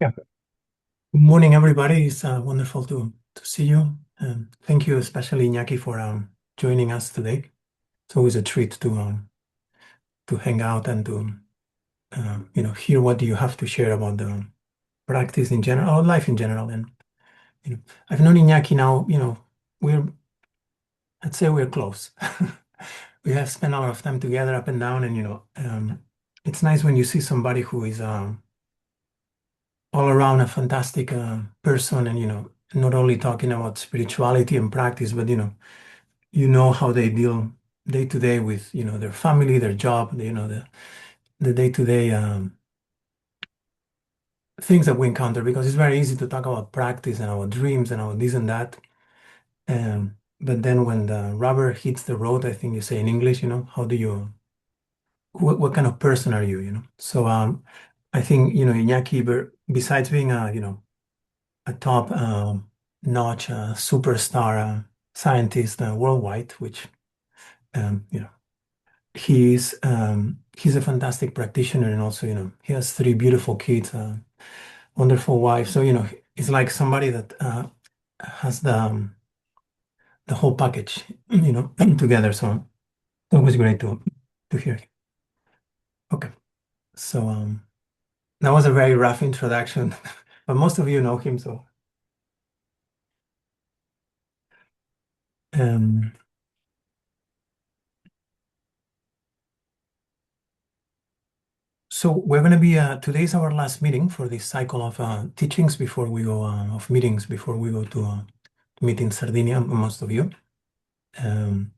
Yeah. Good morning, everybody. It's wonderful to see you. And thank you, especially Iñaki, for joining us today. It's always a treat to hang out and to hear what you have to share about the practice in general, or life in general. And you know, I've known Iñaki now. We're I'd say we're close. We have spent a lot of time together, up and down, and it's nice when you see somebody who is all around a fantastic person, and not only talking about spirituality and practice, but how they deal day to day with their family, their job, the day to day things that we encounter. Because it's very easy to talk about practice and our dreams and our this and that, but then when the rubber hits the road, I think you say in English, how do you what kind of person are you? So I think Iñaki, besides being a top notch superstar scientist worldwide, which um, you know he's a fantastic practitioner, and also he has three beautiful kids, wonderful wife. So it's like somebody that has the whole package, together. So it was great to hear. Okay, so that was a very rough introduction, but most of you know him. So um, so we're going to be today's our last meeting for this cycle of teachings before we go of meetings before we go to meet in Sardinia, most of you. Um,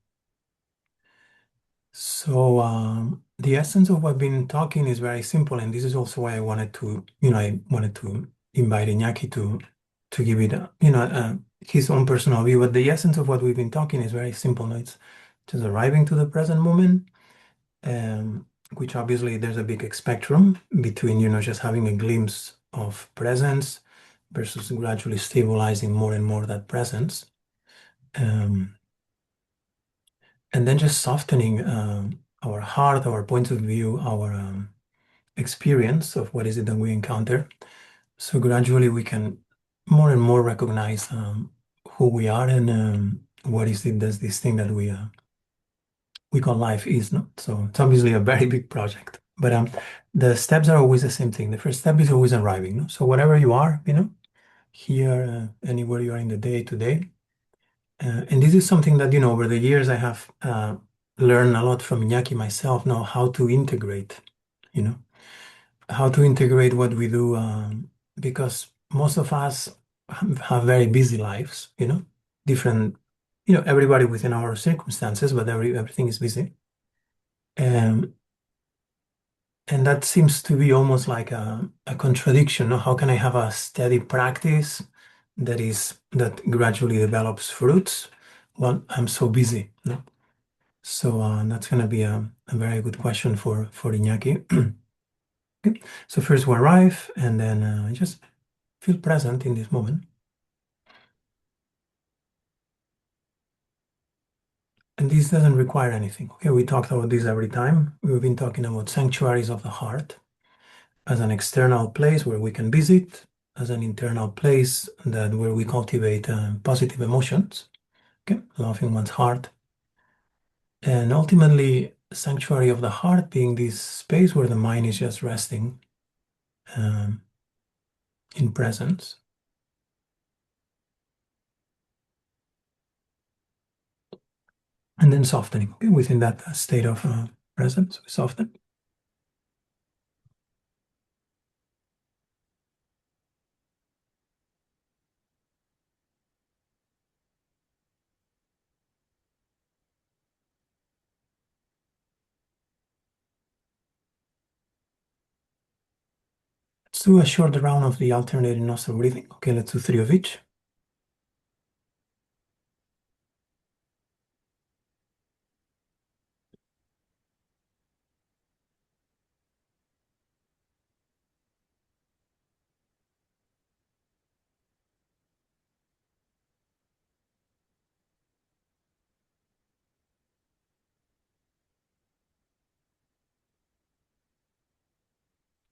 so the essence of what I've been talking is very simple, and this is also why I wanted to invite Iñaki to give it his own personal view. But the essence of what we've been talking is very simple. No? It's just arriving to the present moment, um, which obviously there's a big spectrum between just having a glimpse of presence versus gradually stabilizing more and more that presence. Um, and then just softening our heart, our points of view, our experience of what is it that we encounter. So gradually we can more and more recognize who we are, and what is it that's this thing that we call life is. No? So it's obviously a very big project, but the steps are always the same thing. The first step is always arriving. No? So whatever you are, here, anywhere you are in the day to day. And this is something that, over the years I have learned a lot from Iñaki myself now, how to integrate, you know, how to integrate what we do, because most of us have very busy lives, different, everybody within our circumstances, but everything is busy. Um, and that seems to be almost like a contradiction. No? How can I have a steady practice that gradually develops fruits while I'm so busy? No? So that's going to be a very good question for Iñaki. Okay. So first we arrive, and then just feel present in this moment. And this doesn't require anything. Okay, we talked about this every time. We've been talking about sanctuaries of the heart as an external place where we can visit, as an internal place where we cultivate positive emotions. Okay, love in one's heart, and ultimately, sanctuary of the heart being this space where the mind is just resting um, in presence, and then softening. Okay, within that state of presence, we soften. Let's do a short round of the alternating nostril breathing. Okay, let's do three of each.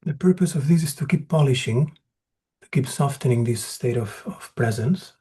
The purpose of this is to keep polishing keep softening this state of presence.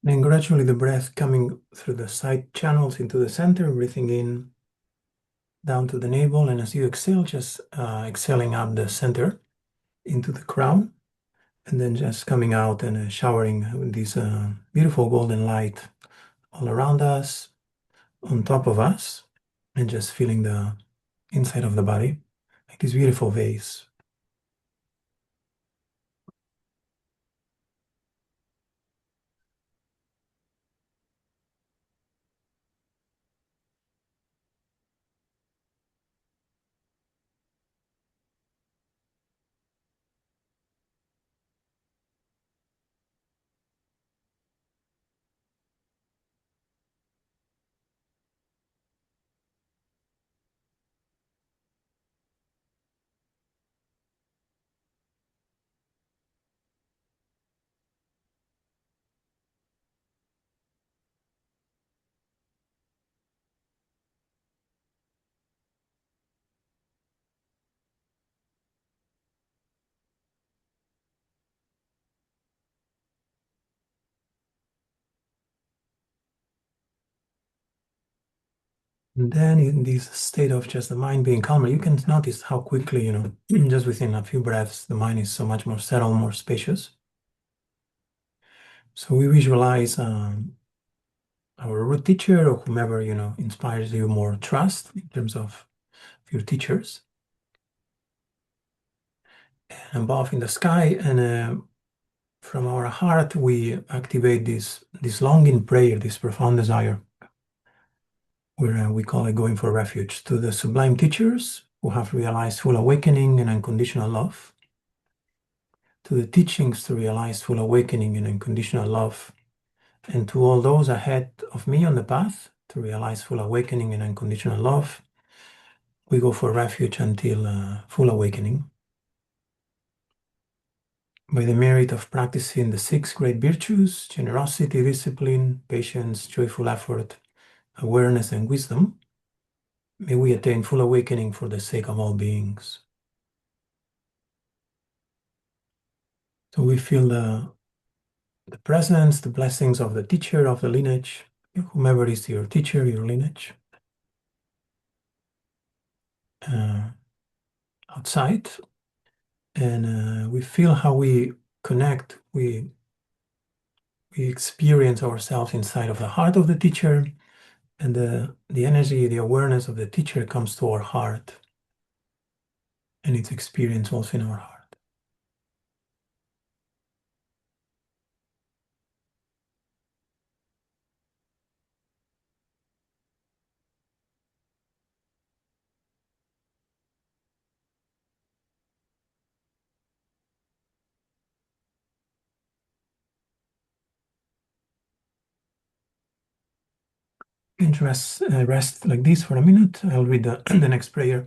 Then gradually the breath coming through the side channels into the center, breathing in down to the navel. And as you exhale, just exhaling up the center into the crown. And then just coming out and showering with this beautiful golden light all around us, on top of us, and just feeling the inside of the body, like this beautiful vase. And then in this state of just the mind being calmer, you can notice how quickly, just within a few breaths, the mind is so much more settled, more spacious. So we visualize our root teacher or whomever, inspires you more trust in terms of your teachers and above in the sky. And from our heart, we activate this longing prayer, this profound desire, where we call it going for refuge to the sublime teachers who have realized full awakening and unconditional love, to the teachings to realize full awakening and unconditional love, and to all those ahead of me on the path to realize full awakening and unconditional love. We go for refuge until full awakening. By the merit of practicing the six great virtues, generosity, discipline, patience, joyful effort, awareness, and wisdom, may we attain full awakening for the sake of all beings. So we feel the presence, the blessings of the teacher, of the lineage, whomever is your teacher, your lineage, uh, outside. And we feel how we connect, we experience ourselves inside of the heart of the teacher, and the energy, the awareness of the teacher comes to our heart, and it's experienced also in our heart. can rest like this for a minute. I'll read the next prayer.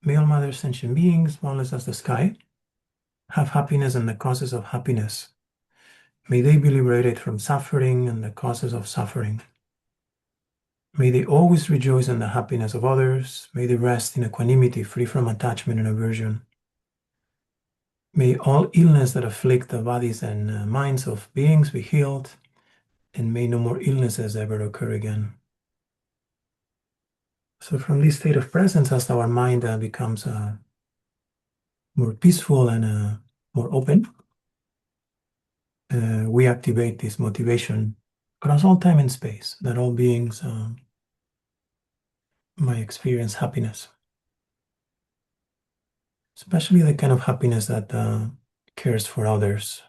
May all Mother sentient beings, boundless as the sky, have happiness and the causes of happiness. May they be liberated from suffering and the causes of suffering. May they always rejoice in the happiness of others. May they rest in equanimity, free from attachment and aversion. May all illness that afflict the bodies and minds of beings be healed, and may no more illnesses ever occur again. So from this state of presence, as our mind becomes more peaceful and more open, we activate this motivation across all time and space that all beings might experience happiness, especially the kind of happiness that cares for others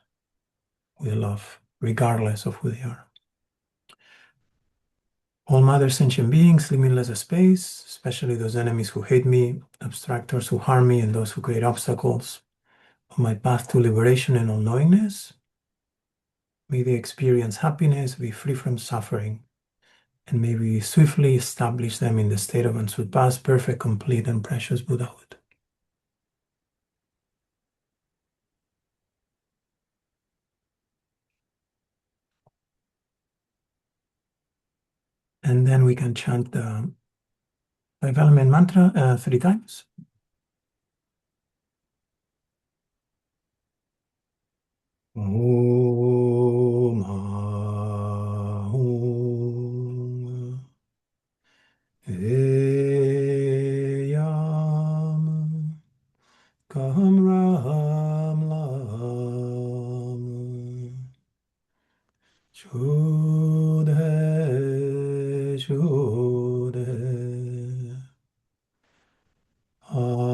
with love, regardless of who they are. All mother sentient beings, limitless space, especially those enemies who hate me, abstractors who harm me, and those who create obstacles on my path to liberation and all knowingness. May they experience happiness, be free from suffering, and may we swiftly establish them in the state of unsurpassed, perfect, complete, and precious Buddhahood. And then we can chant the five element mantra 3 times. Om Ahum Eyam Kaham Ram Lam Shodhe Shodhe Ah.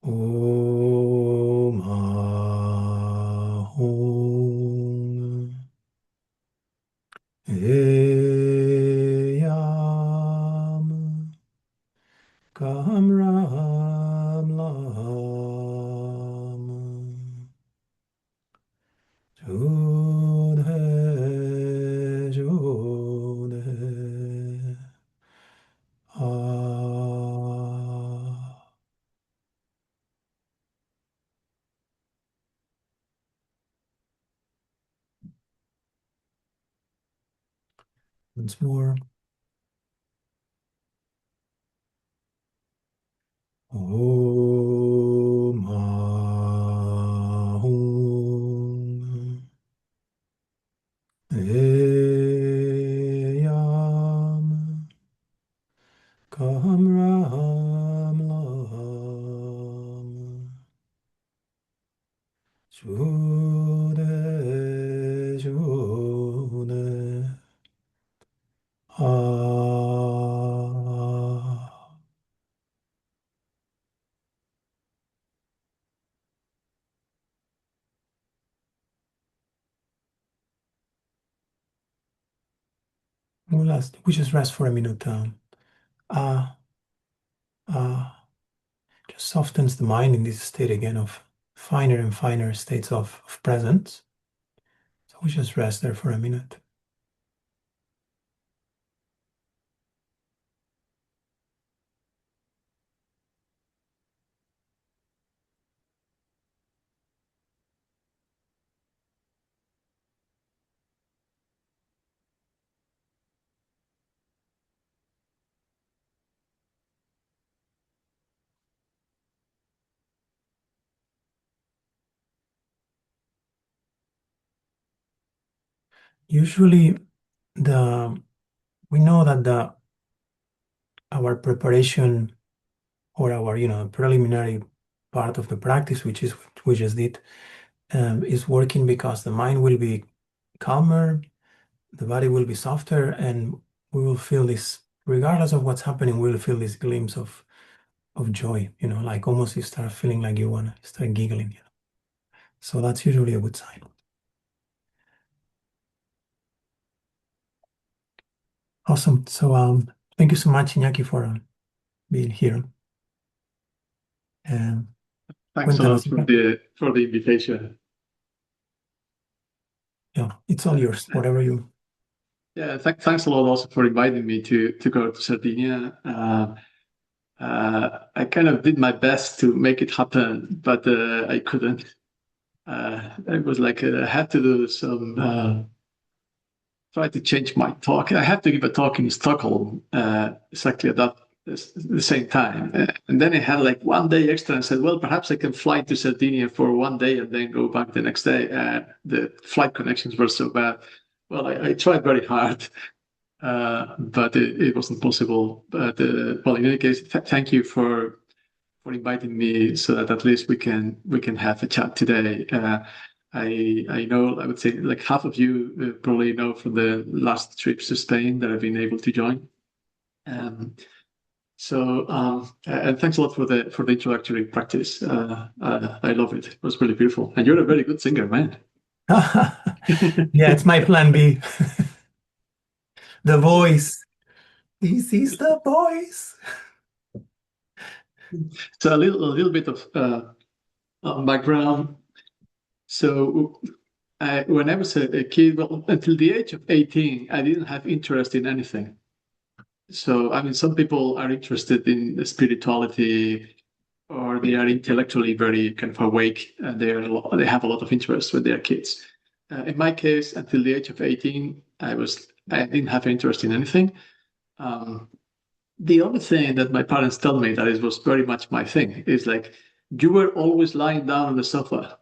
Om Ahum Eyam Kaham Ram Lam Jodhe Jodhe Ah. Once more. Om Ahum Eyam Kaham Ram Lam Jode Jode Ah. We just rest for a minute. Ah, ah, just softens the mind in this state again of finer and finer states of presence. So we just rest there for a minute. Usually, the we know that the our preparation or our preliminary part of the practice, which is what we just did, is working because the mind will be calmer, the body will be softer, and we will feel this, regardless of what's happening, we'll feel this glimpse of joy, like almost you start feeling like you want to start giggling. So that's usually a good sign. Awesome. So thank you so much, Iñaki, for being here. And Thanks a cuéntanos. lot for the invitation. Yeah, it's all yours, whatever you. Yeah, thanks a lot also for inviting me to go to Sardinia. I kind of did my best to make it happen, but I couldn't. It was like I had to do some try to change my talk. I had to give a talk in Stockholm exactly at the same time, and then I had like 1 day extra and said, well, perhaps I can fly to Sardinia for 1 day and then go back the next day. The flight connections were so bad. Well, I tried very hard, but it wasn't possible. But well, in any case, thank you for inviting me so that at least we can have a chat today. I know I would say like half of you probably know from the last trips to Spain that I've been able to join. Um, and thanks a lot for the introductory practice. I love it. It was really beautiful, and you're a very good singer, man. Yeah, it's my plan B. The voice. This is the voice. So a little bit of background. So when I was a kid, well, until the age of 18, I didn't have interest in anything. So, I mean, some people are interested in spirituality or they are intellectually very kind of awake and they have a lot of interest when they're kids. In my case, until the age of 18, I didn't have interest in anything. Um, the only thing that my parents told me that it was very much my thing is like, you were always lying down on the sofa.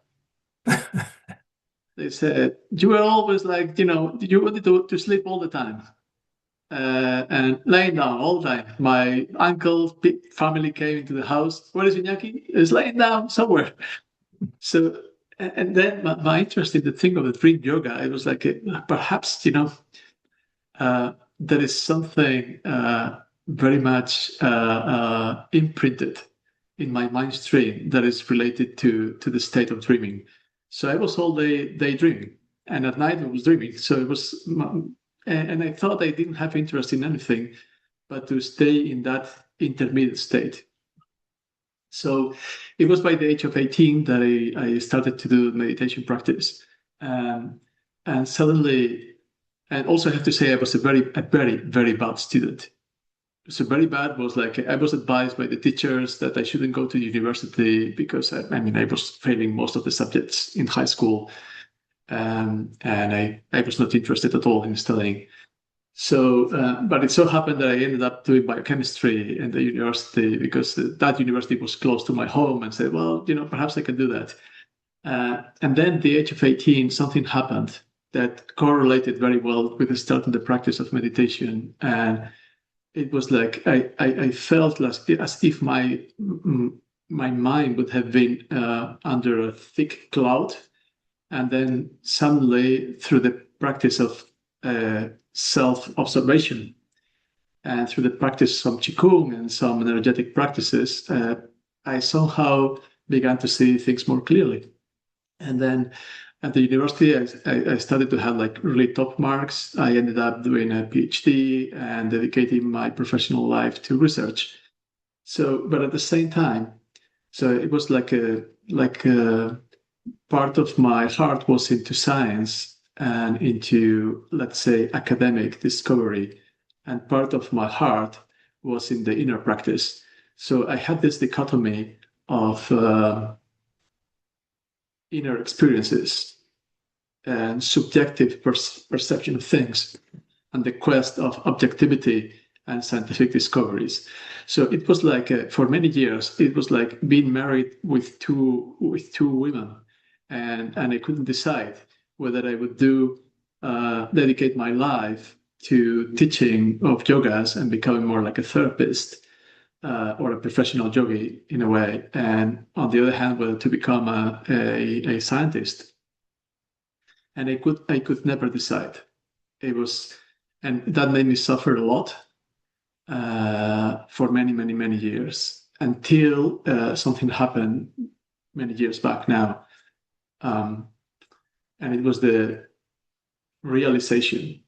They said, you were always like, you wanted to sleep all the time. And laying down all the time. My uncle's family came into the house. Where is Iñaki? He's laying down somewhere. So, and then my interest in the thing of the dream yoga, it was like, perhaps, there is something very much imprinted in my mind stream that is related to the state of dreaming. So I was all day daydreaming, and at night I was dreaming. So it was, and I thought I didn't have interest in anything, but to stay in that intermediate state. So it was by the age of 18 that I started to do meditation practice. Um, and suddenly, and also I have to say I was a very, very bad student. So very bad was like I was advised by the teachers that I shouldn't go to university because I mean I was failing most of the subjects in high school, and I was not interested at all in studying. So, but it so happened that I ended up doing biochemistry in the university because that university was close to my home, and said, well, perhaps I can do that. And then, at the age of 18, something happened that correlated very well with the start of the practice of meditation, and it was like I felt as if my mind would have been under a thick cloud, and then suddenly through the practice of self-observation and through the practice of qigong and some energetic practices, I somehow began to see things more clearly. And then at the university, I started to have like really top marks. I ended up doing a PhD and dedicating my professional life to research. So, but at the same time, so it was like a part of my heart was into science and into, let's say, academic discovery, and part of my heart was in the inner practice. So I had this dichotomy of inner experiences and subjective perception of things and the quest of objectivity and scientific discoveries. So it was like for many years it was like being married with two women, and I couldn't decide whether I would dedicate my life to teaching of yogas and becoming more like a therapist or a professional yogi in a way, and on the other hand, whether to become a scientist. And I could never decide. It was, and that made me suffer a lot for many years until something happened many years back now, um, and it was the realization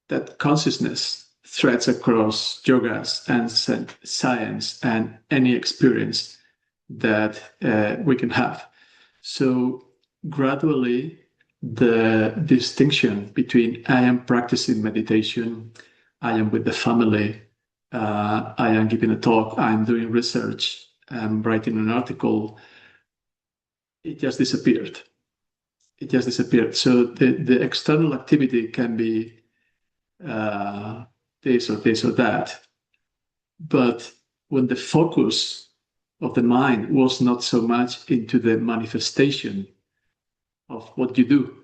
that consciousness threads across yogas and science and any experience that we can have. So gradually, the distinction between I am practicing meditation, I am with the family, I am giving a talk, I'm doing research, I'm writing an article, it just disappeared. It just disappeared. So the external activity can be this or that. But when the focus of the mind was not so much into the manifestation of what you do,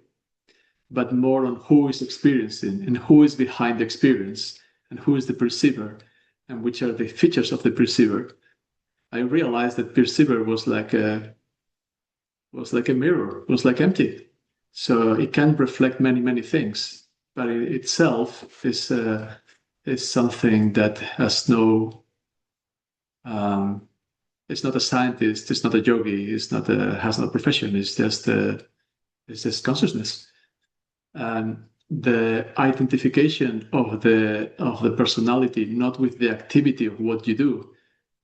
but more on who is experiencing and who is behind the experience and who is the perceiver and which are the features of the perceiver, I realized that perceiver was like a mirror, was like empty. So it can reflect many things, but it itself is something that has no. It's not a scientist. It's not a yogi. Has no profession. It's just consciousness, and the identification of the personality, not with the activity of what you do,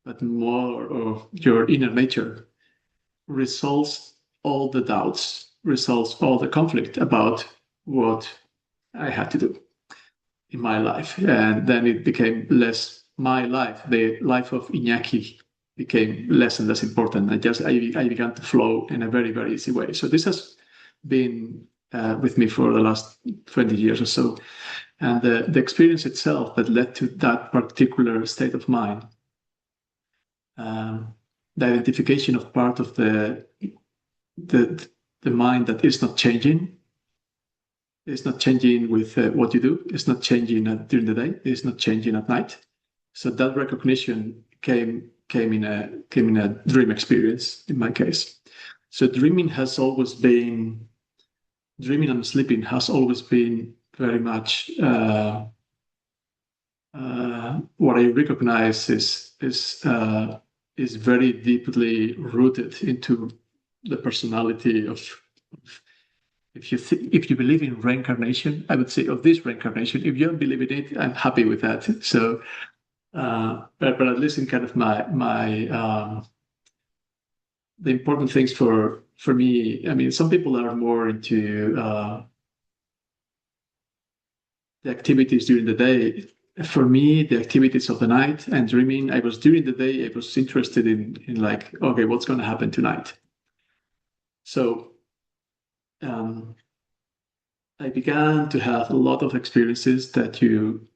but more of your inner nature, resolves all the doubts, resolves all the conflict about what I had to do in my life. And then it became less my life. The life of Iñaki became less and less important. I began to flow in a very easy way. So this has been with me for the last 20 years or so. And the experience itself that led to that particular state of mind, the identification of part of the mind that is not changing. It's not changing with what you do. It's not changing during the day. It's not changing at night. So that recognition came in a dream experience in my case. So dreaming and sleeping has always been very much what I recognize is very deeply rooted into the personality of if you believe in reincarnation, I would say of this reincarnation. If you don't believe in it, I'm happy with that. So, but at least in kind of my the important things for me. I mean, some people are more into the activities during the day. For me, the activities of the night and dreaming. During the day, I was interested in like, okay, what's going to happen tonight? So I began to have a lot of experiences that you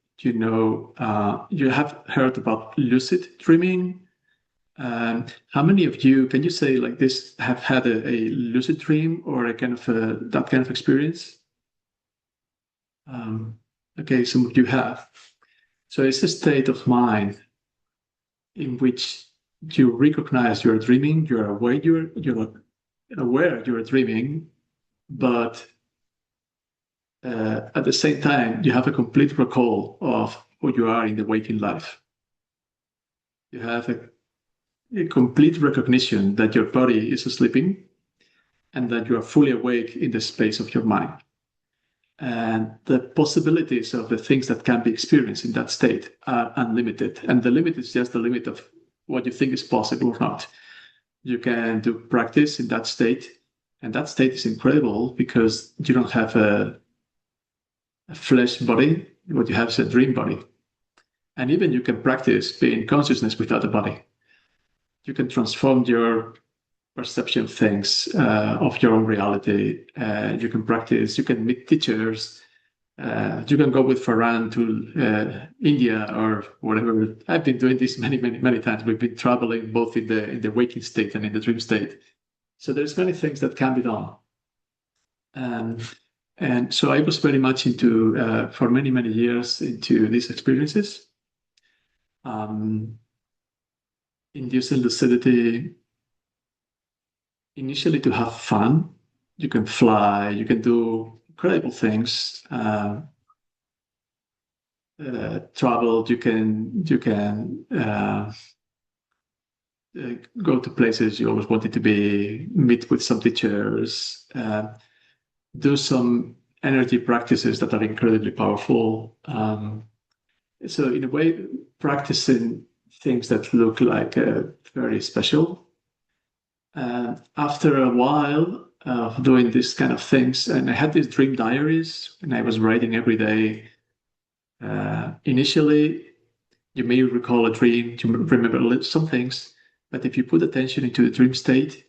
have heard about lucid dreaming. How many of you can you say like this have had a lucid dream or a kind of that kind of experience? Okay, some of you have. So it's a state of mind in which you recognize you're dreaming, you're aware you're dreaming, but at the same time, you have a complete recall of who you are in the waking life. You have a complete recognition that your body is sleeping and that you are fully awake in the space of your mind. And the possibilities of the things that can be experienced in that state are unlimited. And the limit is just the limit of what you think is possible or not. You can do practice in that state, and that state is incredible because you don't have a flesh body. What you have is a dream body. And even you can practice being consciousness without a body. You can transform your perception of things, of your own reality. You can practice, you can meet teachers. You can go with Farhan to India or whatever. I've been doing this many times. We've been traveling both in the waking state and in the dream state. So there's many things that can be done. And so I was very much into, for many years, into these experiences. Inducing lucidity, initially to have fun. You can fly, you can do incredible things. Travel, you can go to places you always wanted to be, meet with some teachers, do some energy practices that are incredibly powerful. So in a way, practicing things that look like very special. After a while of doing this kind of things, and I had these dream diaries, and I was writing every day. Initially, you may recall a dream, you remember some things, but if you put attention into the dream state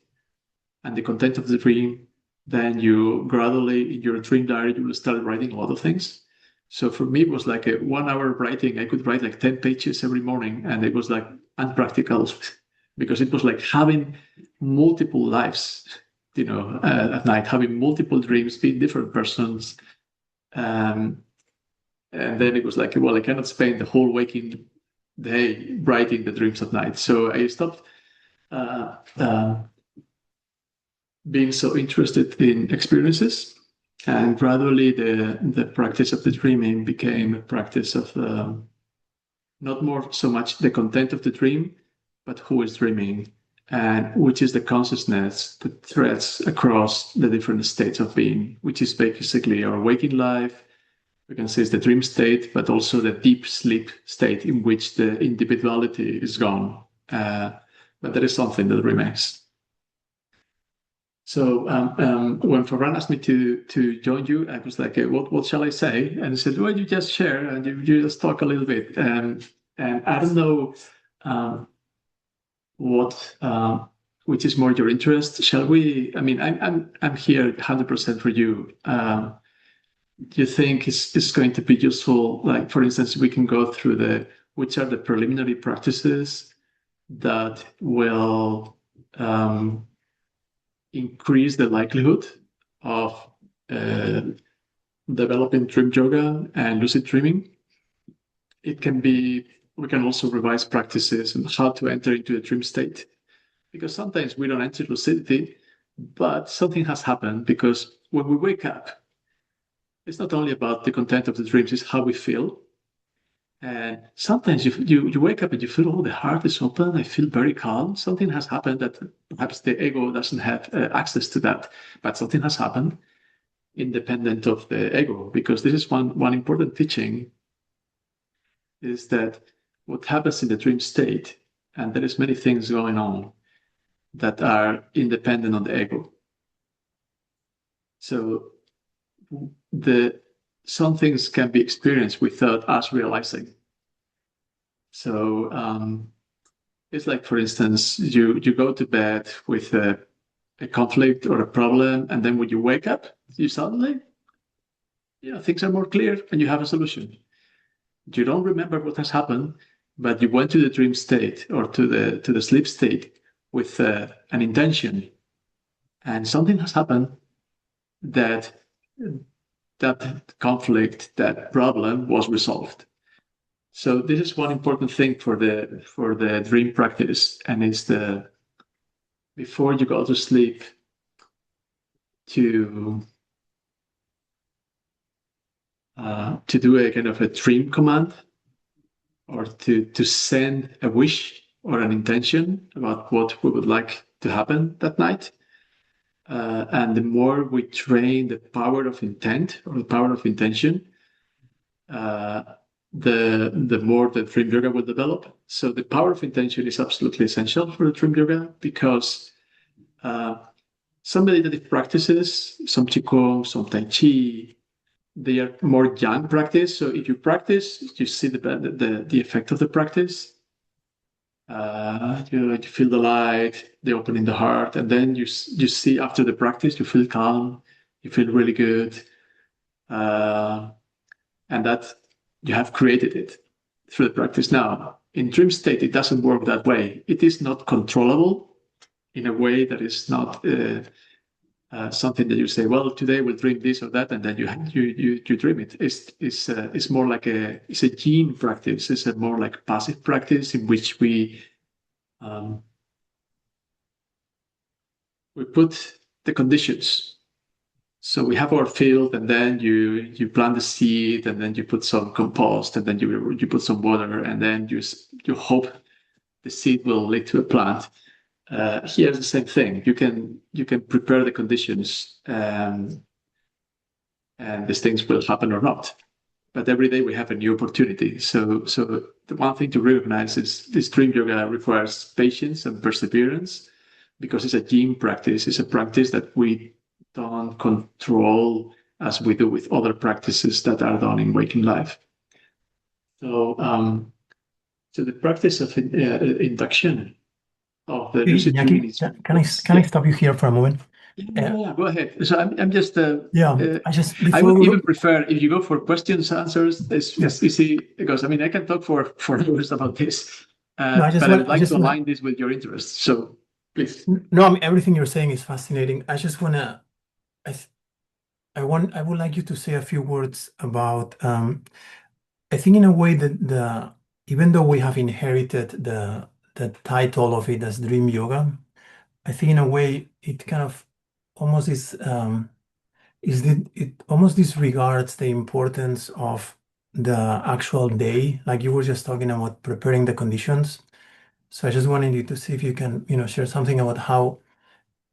and the content of the dream, then you gradually, in your dream diary, you will start writing a lot of things. So for me, it was like a 1 hour writing. I could write like 10 pages every morning, and it was like unpractical because it was like having multiple lives, at night, having multiple dreams, being different persons. Um, and then it was like, well, I cannot spend the whole waking day writing the dreams at night. So I stopped uh, uh, being so interested in experiences. And gradually, the practice of the dreaming became a practice of not more so much the content of the dream, but who is dreaming, and which is the consciousness that threads across the different states of being, which is basically our waking life. We can say it's the dream state, but also the deep sleep state in which the individuality is gone. But there is something that remains. So when Ferran asked me to join you, I was like, what shall I say? And he said, well, you just share and you just talk a little bit. And I don't know what which is more your interest. Shall we? I mean, I'm here 100% for you. Do you think it's going to be useful? Like, for instance, we can go through which are the preliminary practices that will increase the likelihood of developing dream yoga and lucid dreaming. We can also revise practices and how to enter into a dream state. Because sometimes we don't enter lucidity, but something has happened because when we wake up, it's not only about the content of the dreams, it's how we feel. And sometimes you wake up and you feel, oh, the heart is open. I feel very calm. Something has happened that perhaps the ego doesn't have access to that, but something has happened independent of the ego. Because this is one important teaching is that what happens in the dream state, and there is many things going on that are independent of the ego. So some things can be experienced without us realizing. So it's like, for instance, you go to bed with a conflict or a problem, and then when you wake up, you suddenly, things are more clear and you have a solution. You don't remember what has happened, but you went to the dream state or to the sleep state with an intention, and something has happened that conflict, that problem was resolved. So this is one important thing for the dream practice, and it's before you go to sleep to do a kind of a dream command or to send a wish or an intention about what we would like to happen that night. And the more we train the power of intent or the power of intention, the more the dream yoga will develop. So the power of intention is absolutely essential for the dream yoga because some meditative practices, some qigong, some tai chi, they are more yang practice. So if you practice, you see the effect of the practice. You feel the light, the opening the heart, and then you see after the practice, you feel calm, you feel really good, and that you have created it through the practice. Now, in dream state, it doesn't work that way. It is not controllable in a way that is not something that you say, well, today we'll dream this or that, and then you dream it. It's more like it's a yin practice. It's a more like passive practice in which we put the conditions. So we have our field, and then you plant the seed, and then you put some compost, and then you put some water, and then you hope the seed will lead to a plant. Here's the same thing. You can prepare the conditions, and these things will happen or not. but every day we have a new opportunity. So the one thing to recognize is this dream yoga requires patience and perseverance because it's a gym practice. It's a practice that we don't control as we do with other practices that are done in waking life. So, so the practice of induction of the Hey, lucid dreaming Iñaki, is can I yeah. stop you here for a moment? Uh, Go ahead. So I'm just yeah, I just I before would we even go, prefer if you go for questions answers. yeah, It's easy because I mean I can talk for hours about this, no, but I would like to align this with your interests. So please. no, I mean everything you're saying is fascinating. I just wanna, I, th- I would like you to say a few words about. I think in a way that even though we have inherited the title of it as Dream Yoga, I think in a way it kind of almost it almost disregards the importance of the actual day. Like you were just talking about preparing the conditions. So I just wanted you to see if you can, share something about how,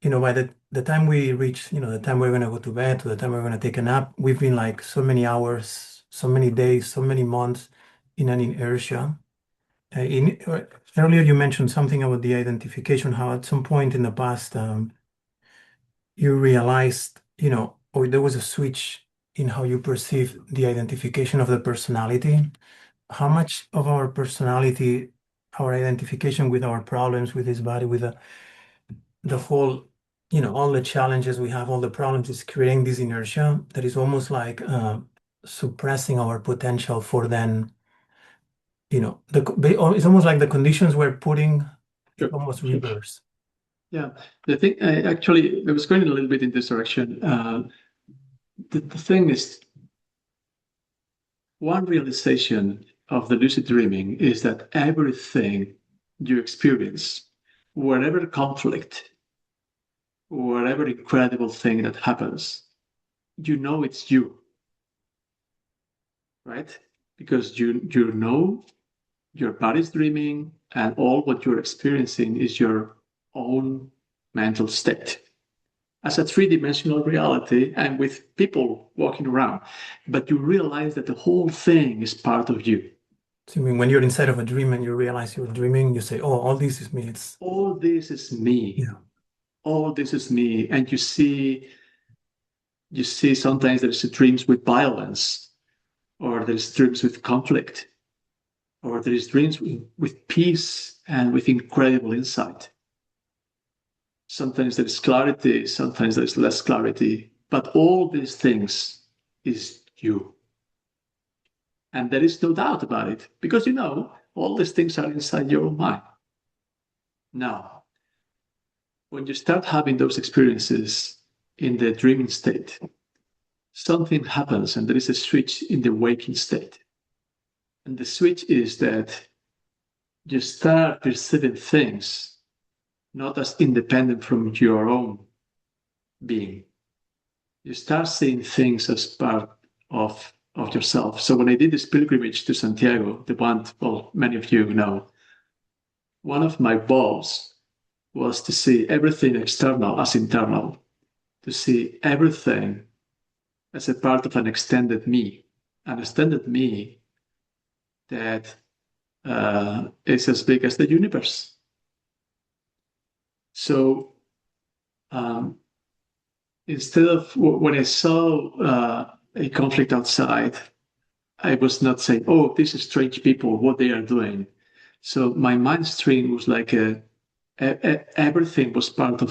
by the time we reach, the time we're gonna go to bed, to the time we're gonna take a nap, we've been like so many hours, so many days, so many months in an inertia. Earlier you mentioned something about the identification, how at some point in the past, you realized, or there was a switch in how you perceive the identification of the personality. How much of our personality, our identification with our problems, with this body, with the whole, all the challenges we have, all the problems, is creating this inertia that is almost like suppressing our potential for then, it's almost like the conditions we're putting, it Sure. almost Sure. reverse. Yeah. The thing actually I was going a little bit in this direction. The thing is, one realization of the lucid dreaming is that everything you experience, whatever conflict, whatever incredible thing that happens, you know it's you, right? Because you know your body's dreaming and all what you're experiencing is your own mental state as a three-dimensional reality and with people walking around. But you realize that the whole thing is part of you. So, I mean, when you're inside of a dream and you realize you're dreaming, you say, "Oh, all this is me." It's All this is me. yeah. All this is me. And you see sometimes there's dreams with violence, or there's dreams with conflict, or there's dreams with peace and with incredible insight. Sometimes there's clarity, sometimes there's less clarity, but all these things is you. And there is no doubt about it because you know all these things are inside your own mind. Now, when you start having those experiences in the dreaming state, something happens and there is a switch in the waking state. And the switch is that you start perceiving things not as independent from your own being. You start seeing things as part of yourself. So when I did this pilgrimage to Santiago, the one, well, many of you know, one of my vows was to see everything external as internal, to see everything as a part of an extended me that is as big as the universe. So um, instead of when I saw a conflict outside, I was not saying, "Oh, these are strange people, what they are doing." So my mind stream was like everything was part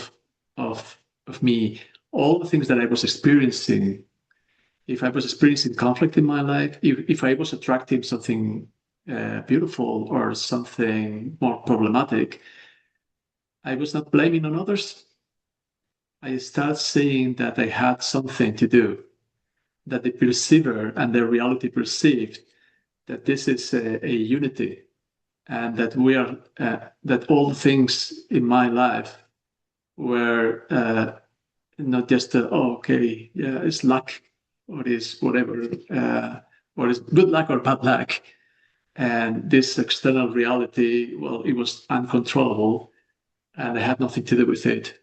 of me. All the things that I was experiencing. If I was experiencing conflict in my life, if I was attracting something beautiful or something more problematic, I was not blaming on others. I started seeing that I had something to do, that the perceiver and the reality perceived that this is a unity and that we are that all things in my life were not just oh okay yeah it's luck or is whatever or is good luck or bad luck and this external reality well it was uncontrollable and I had nothing to do with it.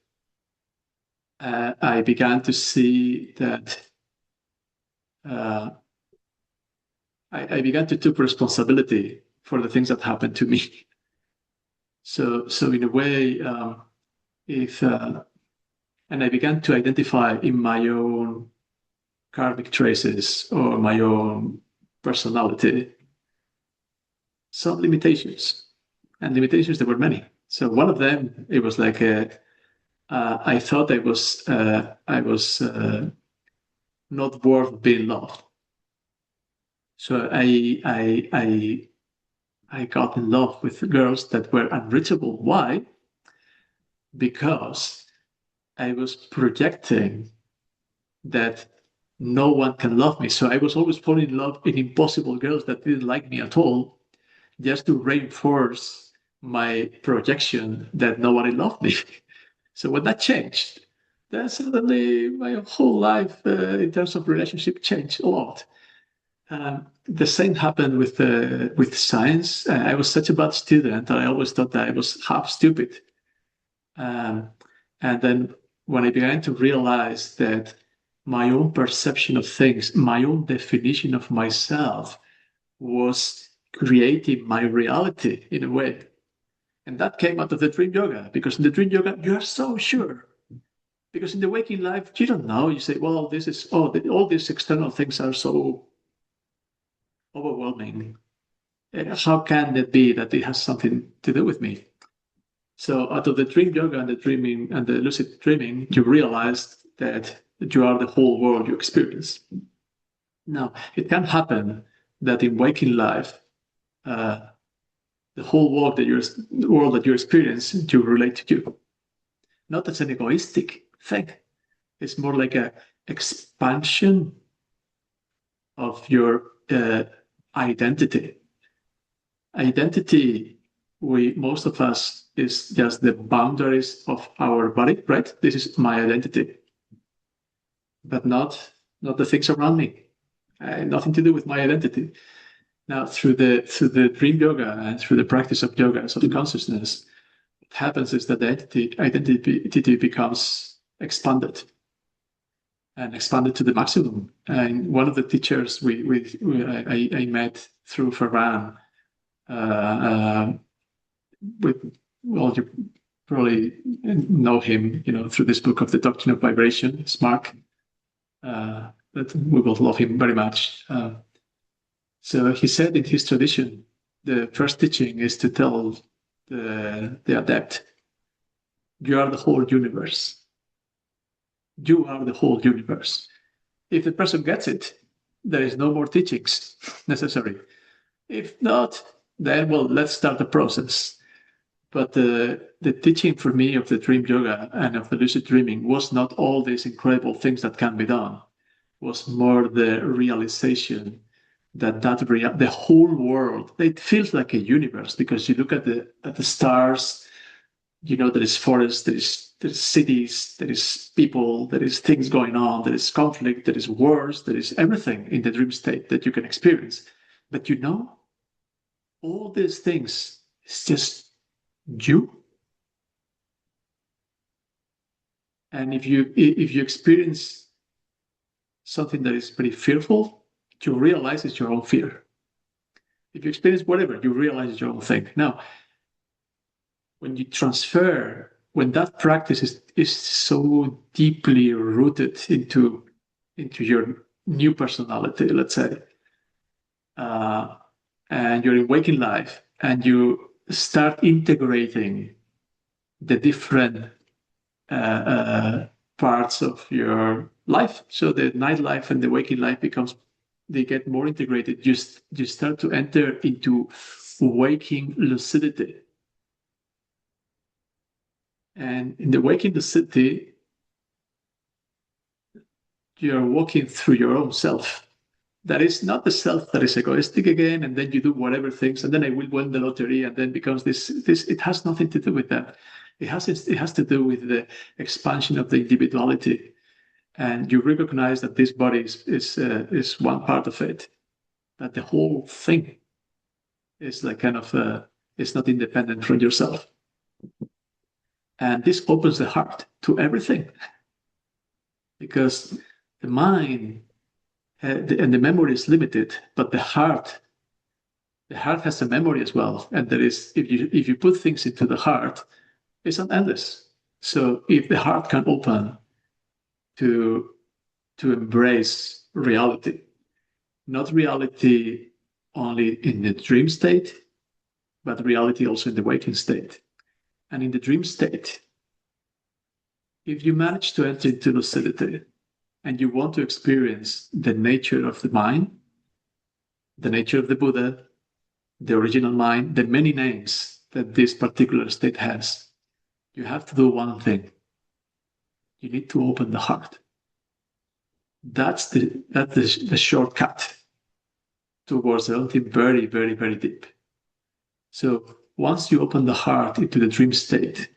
I began to see that uh, I began to take responsibility for the things that happened to me. So in a way, if and I began to identify in my own karmic traces or my own personality some limitations, and limitations there were many. So one of them, it was like I thought I was not worth being loved. So I got in love with girls that were unreachable. Why? Because I was projecting that no one can love me. So I was always falling in love in impossible girls that didn't like me at all, just to reinforce my projection that nobody loved me. So when that changed, then suddenly my whole life in terms of relationship changed a lot. The same happened with science. I was such a bad student that I always thought that I was half stupid. Um, and then when I began to realize that my own perception of things, my own definition of myself was creating my reality in a way. And that came out of the dream yoga, because in the dream yoga, you are so sure. Because in the waking life, you don't know. You say, well, this is, oh, all these external things are so overwhelming. How can it be that it has something to do with me? So out of the dream yoga and the dreaming and the lucid dreaming, you realize that you are the whole world you experience. Now, it can happen that in waking life, uh, the whole world that you experience, you relate to you. Not as an egoistic thing. It's more like a expansion of your identity. Identity, we most of us is just the boundaries of our body, right? This is my identity, but not the things around me. Nothing to do with my identity. Now, through the dream yoga and through the practice of yoga, so the consciousness, what happens is that the identity becomes expanded and expanded to the maximum. And one of the teachers I met through Ferran, uh, with, well, you probably know him, through this book of the Doctrine of Vibration, Mark. That we both love him very much. So he said in his tradition, the first teaching is to tell the adept, you are the whole universe. You are the whole universe. If the person gets it, there is no more teachings necessary. If not, then, well, let's start the process. But the teaching for me of the dream yoga and of the lucid dreaming was not all these incredible things that can be done. It was more the realization that the whole world, it feels like a universe, because you look at the stars, there is forest, there's cities, there is people, there is things going on, there is conflict, there is wars, there is everything in the dream state that you can experience. But all these things is just you. And if you experience something that is pretty fearful, you realize it's your own fear. If you experience whatever, you realize it's your own thing. Now, when that practice is so deeply rooted into your new personality, let's say, and you're in waking life, and you start integrating the different parts of your life. So the night life and the waking life they get more integrated. You start to enter into waking lucidity. And in the waking lucidity, you're walking through your own self. That is not the self that is egoistic again, and then you do whatever things, and then I will win the lottery, and then becomes this. It has nothing to do with that. It has to do with the expansion of the individuality, and you recognize that this body is one part of it, that the whole thing is like kind of it's not independent from yourself, and this opens the heart to everything, because the mind and the memory is limited, but the heart has a memory as well. And there is, if you put things into the heart, it's not endless. So if the heart can open to embrace reality, not reality only in the dream state, but reality also in the waking state. And in the dream state, if you manage to enter into lucidity and you want to experience the nature of the mind, the nature of the Buddha, the original mind, the many names that this particular state has, you have to do one thing. You need to open the heart. That's the shortcut towards something very, very, very deep. So once you open the heart into the dream state,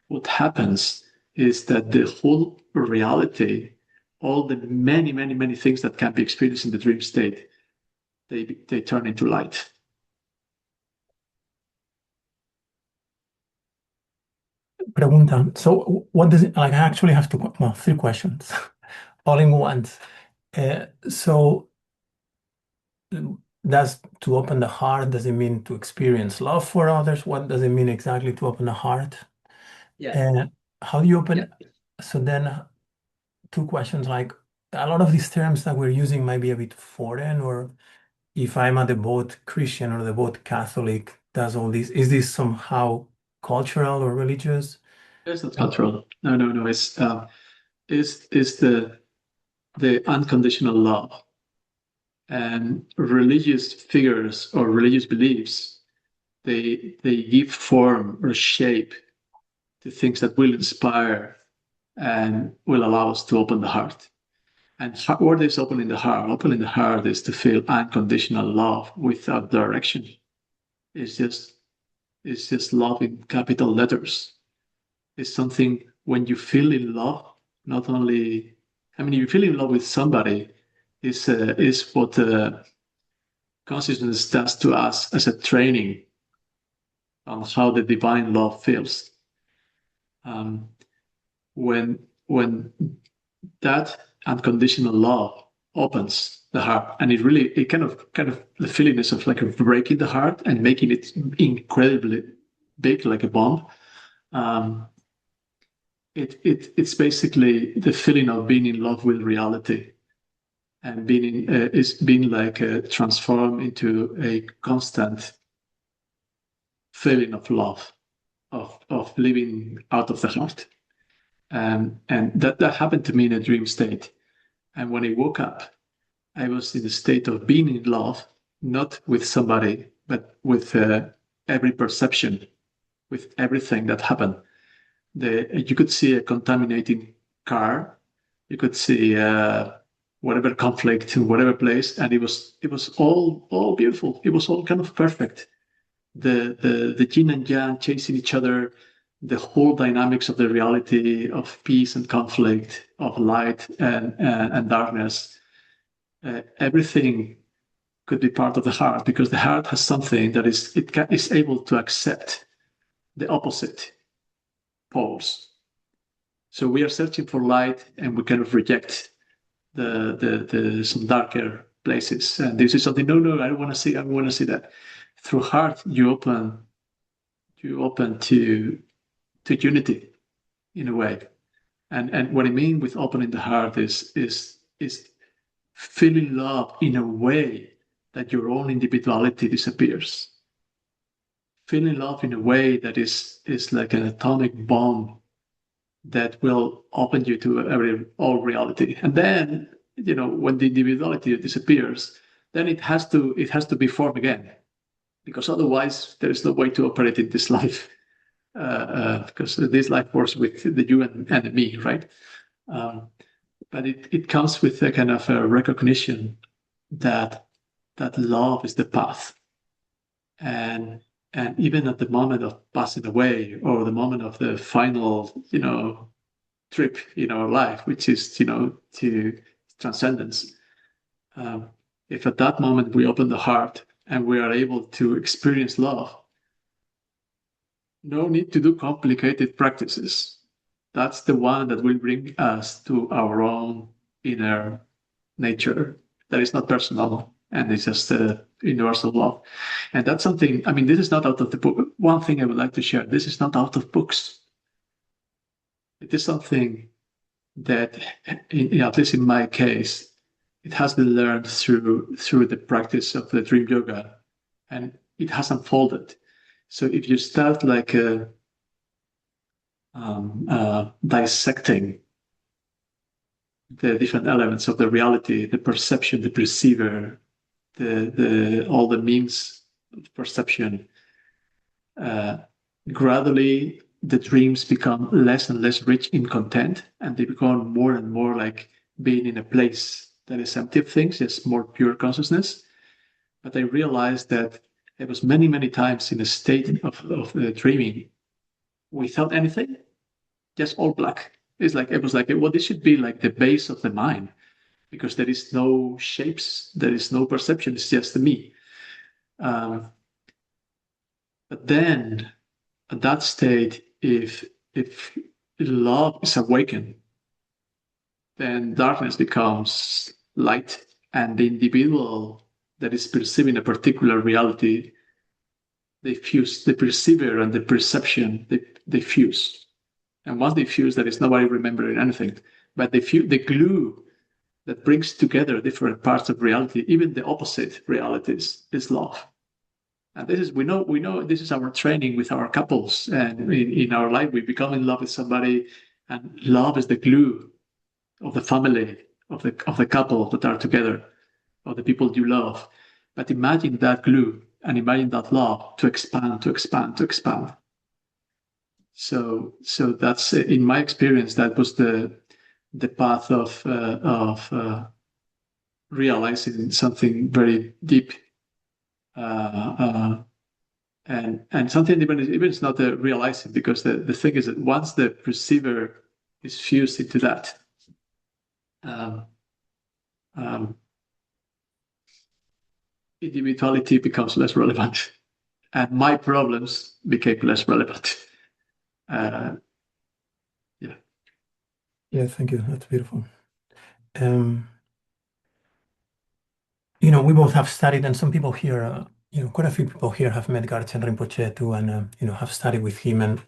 what happens is that the whole reality, all the many, many, many things that can be experienced in the dream state, they turn into light. Pregunta. So what does it like? I actually have three questions all in once. So does to open the heart, does it mean to experience love for others? What does it mean exactly to open the heart? Yeah. And how do you Yeah. open? So then two questions like a lot of these terms that we're using might be a bit foreign, or if I'm a devout Christian or devout Catholic, does all this, is this somehow cultural or religious? It's not cultural. No, no, no. It's the unconditional love. And religious figures or religious beliefs, they give form or shape to things that will inspire and will allow us to open the heart. And what is opening the heart? Opening the heart is to feel unconditional love without direction. It's just it's just love in capital letters. It's something when you feel in love, not only I mean, you feel in love with somebody is what consciousness does to us as a training on how the divine love feels. Um, when that unconditional love opens the heart, and it kind of the feeling is of like a breaking the heart and making it incredibly big, like a bomb. Um, it's basically the feeling of being in love with reality and being like transformed into a constant feeling of love, of living out of the heart. And that happened to me in a dream state. And when I woke up, I was in a state of being in love, not with somebody, but with every perception, with everything that happened. You could see a contaminating car, you could see whatever conflict in whatever place, and it was all beautiful. It was all kind of perfect. The yin and yang chasing each other, the whole dynamics of the reality of peace and conflict, of light and darkness, everything could be part of the heart because the heart has something that is able to accept the opposite poles. So we are searching for light and we kind of reject the some darker places. And this is something, no, I don't want to see, I don't want to see that. Through heart, you open to unity in a way. And what I mean with opening the heart is feeling love in a way that your own individuality disappears. Feeling love in a way that is like an atomic bomb that will open you to all reality. And then, when the individuality disappears, then it has to be formed again, because otherwise there is no way to operate in this life. Because this life works with the you and the me, right? Um, but it comes with a kind of a recognition that love is the path, and even at the moment of passing away or the moment of the final, trip in our life, which is to transcendence. If at that moment we open the heart and we are able to experience love, no need to do complicated practices. That's the one that will bring us to our own inner nature that is not personal, and it's just universal love. And that's something, I mean, this is not out of the book. One thing I would like to share, this is not out of books. It is something that, at least in my case, it has been learned through the practice of the dream yoga, and it has unfolded. So if you start like dissecting the different elements of the reality, the perception, the perceiver, the all the means of perception, gradually the dreams become less and less rich in content, and they become more and more like being in a place that is empty of things, just more pure consciousness. But I realized that I was many, many times in a state of dreaming without anything, just all black. It was like, well, this should be like the base of the mind, because there is no shapes, there is no perception, it's just me. But then at that state, if love is awakened, then darkness becomes light, and the individual that is perceiving a particular reality, they fuse. The perceiver and the perception, they fuse. And once they fuse, there is nobody remembering anything. But the glue that brings together different parts of reality, even the opposite realities, is love. And this is, we know this is our training with our couples, and in our life we become in love with somebody, and love is the glue of the family, of the couple that are together, of the people you love. But imagine that glue and imagine that love to expand, to expand, to expand. So that's, in my experience, that was the path of realizing something very deep, and something even it's not realizing, because the thing is that once the perceiver is fused into that, individuality becomes less relevant, and my problems became less relevant. Yeah. Yeah, thank you. That's beautiful. We both have studied, and some people here, quite a few people here have met Garchen Rinpoche too, and have studied with him. And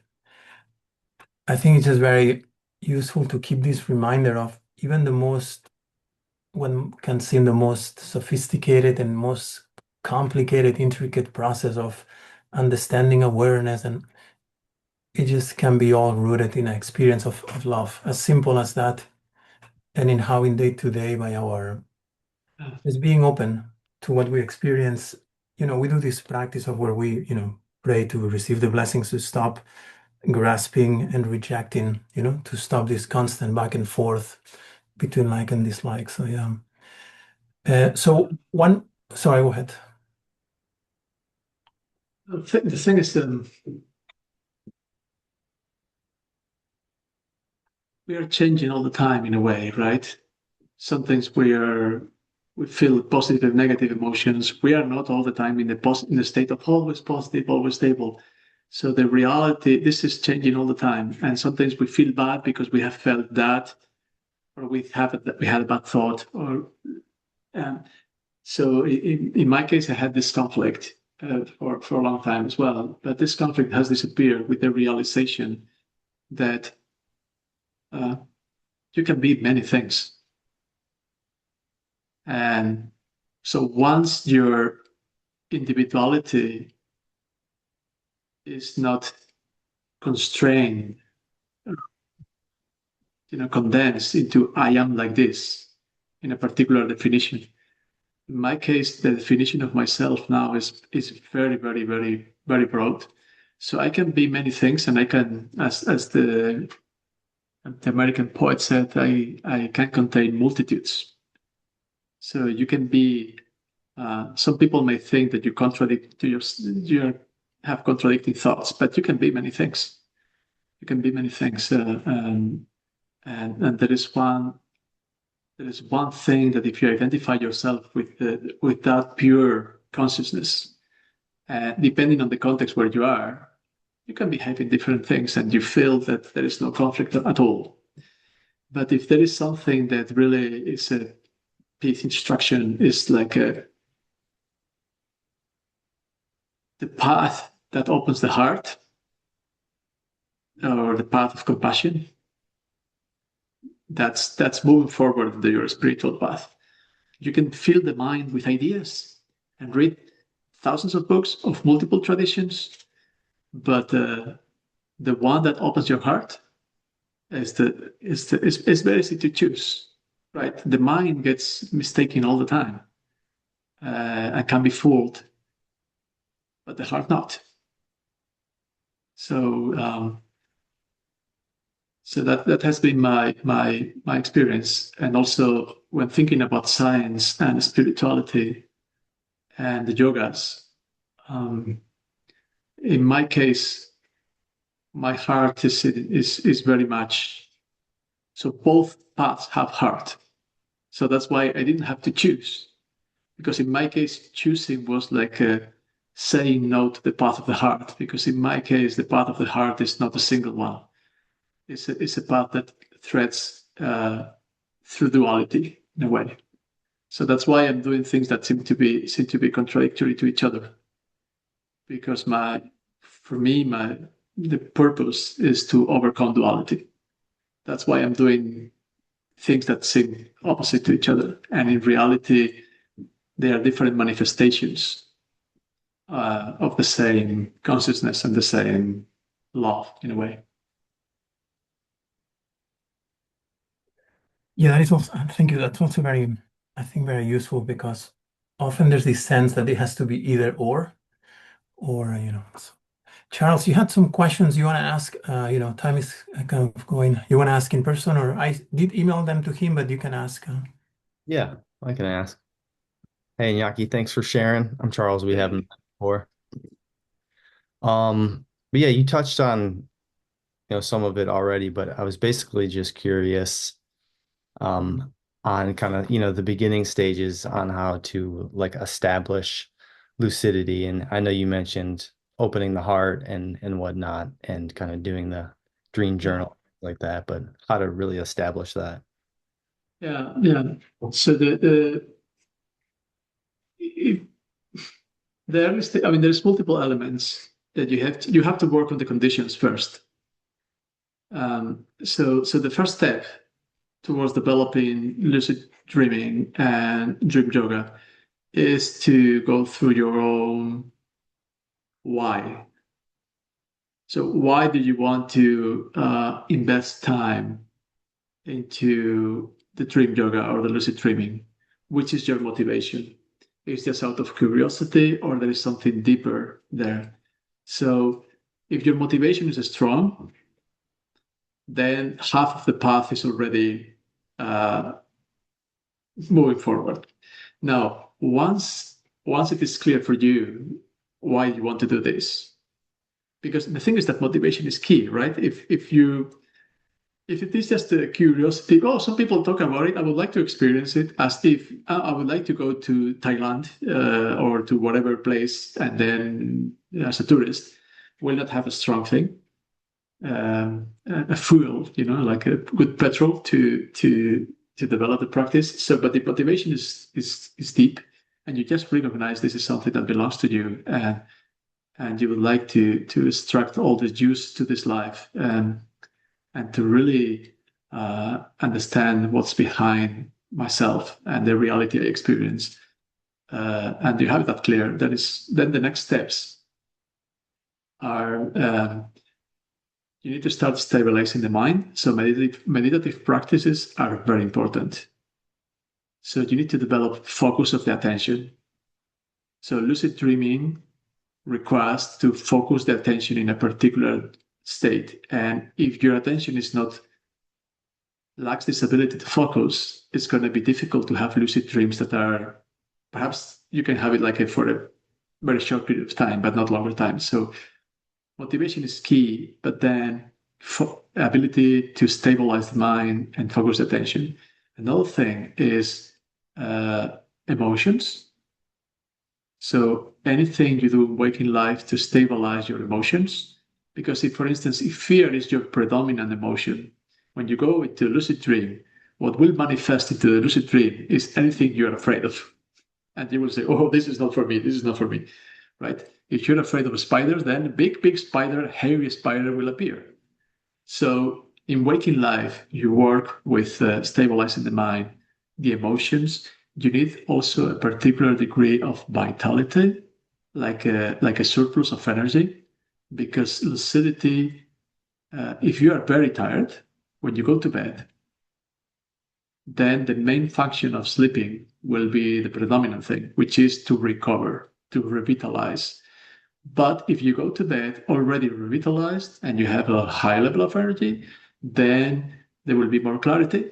I think it's just very useful to keep this reminder of even the most, one can seem the most sophisticated and most complicated, intricate process of understanding awareness, and it just can be all rooted in an experience of love, as simple as that, and in how in day to day by our just being open to what we experience. We do this practice of where we, pray to receive the blessings, to stop grasping and rejecting, to stop this constant back and forth between like and dislike. So yeah. Sorry, go ahead. The thing is, we are changing all the time in a way, right? Some things we feel positive and negative emotions. We are not all the time in the state of always positive, always stable. So the reality, this is changing all the time. And sometimes we feel bad because we have felt that, or we had a bad thought, or so in my case, I had this conflict for a long time as well. But this conflict has disappeared with the realization that you can be many things. And so once your individuality is not constrained, condensed into I am like this in a particular definition. In my case, the definition of myself now is very, very, very, very broad. So I can be many things, and I can, as the American poet said, I can contain multitudes. So you can be. Some people may think that you have contradicting thoughts, but you can be many things. You can be many things, and there is one thing that if you identify yourself with that pure consciousness, depending on the context where you are, you can behave in different things, and you feel that there is no conflict at all. But if there is something that really is a piece instruction is like the path that opens the heart, or the path of compassion. That's moving forward your spiritual path. You can fill the mind with ideas and read thousands of books of multiple traditions, but the one that opens your heart is very easy to choose, right? The mind gets mistaken all the time and can be fooled, but the heart not. So so that has been my experience, and also when thinking about science and spirituality and the yogas. Um, in my case, my heart is very much so. Both paths have heart, so that's why I didn't have to choose. Because in my case, choosing was like saying no to the path of the heart. Because in my case, the path of the heart is not a single one. It's a path that threads through duality in a way. So that's why I'm doing things that seem to be contradictory to each other. Because for me, the purpose is to overcome duality. That's why I'm doing things that seem opposite to each other, and in reality, they are different manifestations of the same consciousness and the same love in a way. Yeah, that is also, thank you. That's also very, I think, very useful because often there's this sense that it has to be either or, Charles, you had some questions you want to ask. Time is kind of going. You want to ask in person, or I did email them to him, but you can ask. Yeah, I can ask. Hey, Iñaki, thanks for sharing. I'm Charles. We Yeah, haven't met before. But yeah, you touched on, some of it already, but I was basically just curious, um, on kind of, the beginning stages on how to like establish lucidity. And I know you mentioned opening the heart and whatnot and kind of doing the dream yeah, journal like that, but how to really establish that. yeah. So if, I mean, there's multiple elements that you have to work on the conditions first. So the first step towards developing lucid dreaming and dream yoga is to go through your own why. So why do you want to invest time into the dream yoga or the lucid dreaming? Which is your motivation? Is just out of curiosity, or there is something deeper there? So if your motivation is strong, then half of the path is already uh, moving forward. Now, once it is clear for you why you want to do this, because the thing is that motivation is key, right? If it is just a curiosity, oh, some people talk about it. I would like to experience it, as if I would like to go to Thailand or to whatever place, and then as a tourist, will not have a strong thing, a fuel, like a good petrol to develop the practice. So, but the motivation is deep, and you just recognize this is something that belongs to you, and you would like to extract all the juice to this life, and to really understand what's behind myself and the reality I experience. And you have that clear. Then the next steps are you need to start stabilizing the mind. So meditative practices are very important. So you need to develop focus of the attention. So lucid dreaming requires to focus the attention in a particular state. And if your attention is not lacks this ability to focus, it's going to be difficult to have lucid dreams that are perhaps you can have it for a very short period of time, but not longer time. So motivation is key, but then ability to stabilize the mind and focus attention. Another thing is emotions. So anything you do in waking life to stabilize your emotions, because if, for instance, if fear is your predominant emotion, when you go into lucid dream, what will manifest into the lucid dream is anything you're afraid of. And you will say, oh, this is not for me, this is not for me, right? If you're afraid of spiders, then a big, big spider, hairy spider will appear. So in waking life, you work with stabilizing the mind, the emotions. You need also a particular degree of vitality, like a surplus of energy, because lucidity, if you are very tired, when you go to bed, then the main function of sleeping will be the predominant thing, which is to recover, to revitalize. But if you go to bed already revitalized and you have a high level of energy, then there will be more clarity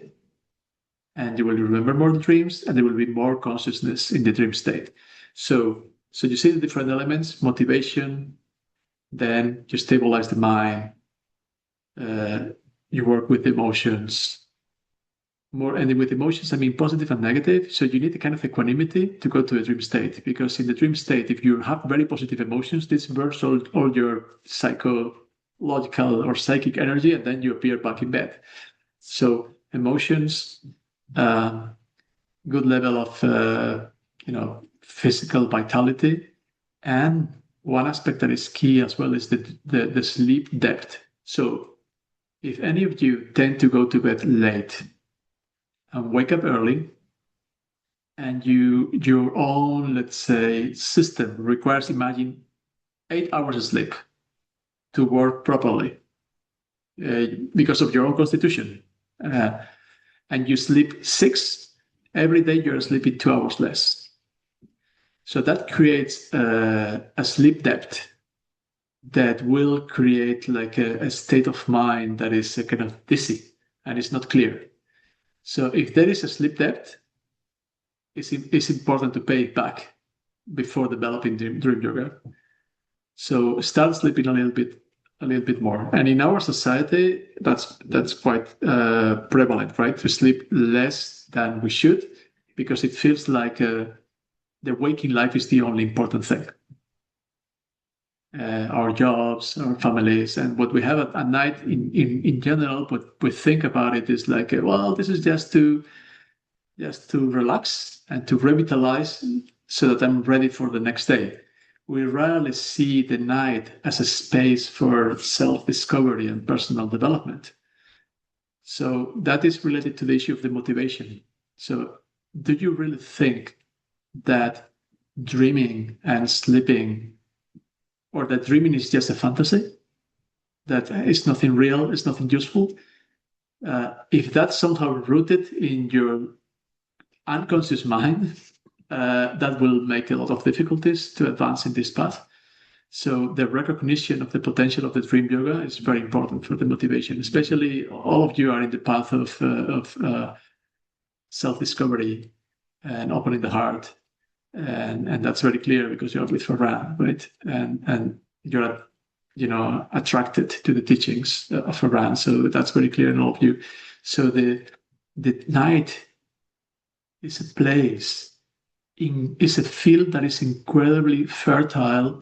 and you will remember more dreams and there will be more consciousness in the dream state. So you see the different elements: motivation, then you stabilize the mind, you work with emotions, more, and with emotions, I mean positive and negative. So you need a kind of equanimity to go to a dream state, because in the dream state, if you have very positive emotions, this bursts all your psychological or psychic energy, and then you appear back in bed. So emotions, good level of physical vitality, and one aspect that is key as well is the sleep depth. So if any of you tend to go to bed late and wake up early, and your own, let's say, system requires, imagine, 8 hours of sleep to work properly because of your own constitution, and you sleep 6 every day, you're sleeping 2 hours less. So that creates a sleep depth that will create like a state of mind that is kind of dizzy and it's not clear. So if there is a sleep depth, it's important to pay it back before developing dream yoga. So start sleeping a little bit more. And in our society, that's quite prevalent, right? To sleep less than we should, because it feels like the waking life is the only important thing. Our jobs, our families, and what we have at night in general, what we think about it is like, well, this is just to relax and to revitalize so that I'm ready for the next day. We rarely see the night as a space for self-discovery and personal development. So that is related to the issue of the motivation. So do you really think that dreaming and sleeping, or that dreaming is just a fantasy, that it's nothing real, it's nothing useful? If that's somehow rooted in your unconscious mind, that will make a lot of difficulties to advance in this path. So the recognition of the potential of the dream yoga is very important for the motivation. Especially all of you are in the path of self-discovery and opening the heart, and that's very clear because you're with Ferran, right? And you're attracted to the teachings of Ferran, so that's very clear in all of you. So the night is a place, is a field that is incredibly fertile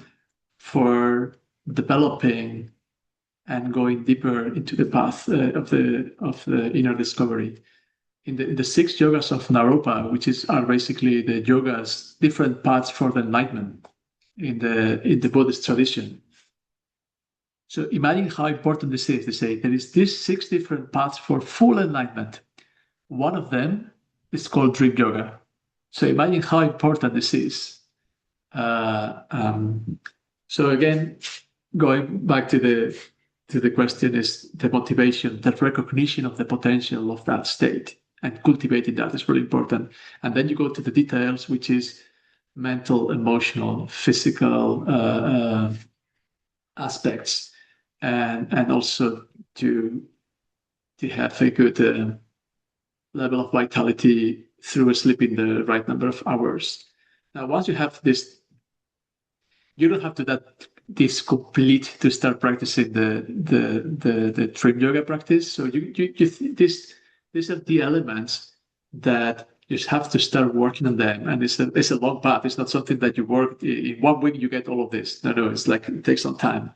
for developing and going deeper into the path of the inner discovery. In the 6 yogas of Naropa, which are basically the yogas, different paths for the enlightenment in the Buddhist tradition. So imagine how important this is. They say there is these 6 different paths for full enlightenment. One of them is called dream yoga. So imagine how important this is. So again, going back to the question, is the motivation, that recognition of the potential of that state, and cultivating that is really important. And then you go to the details, which is mental, emotional, physical aspects, and also to have a good level of vitality through sleeping the right number of hours. Now, once you have this, you don't have to this complete to start practicing the dream yoga practice. So these are the elements that you just have to start working on them, and it's a long path. It's not something that you work in 1 week. You get all of this. No, it's like it takes some time.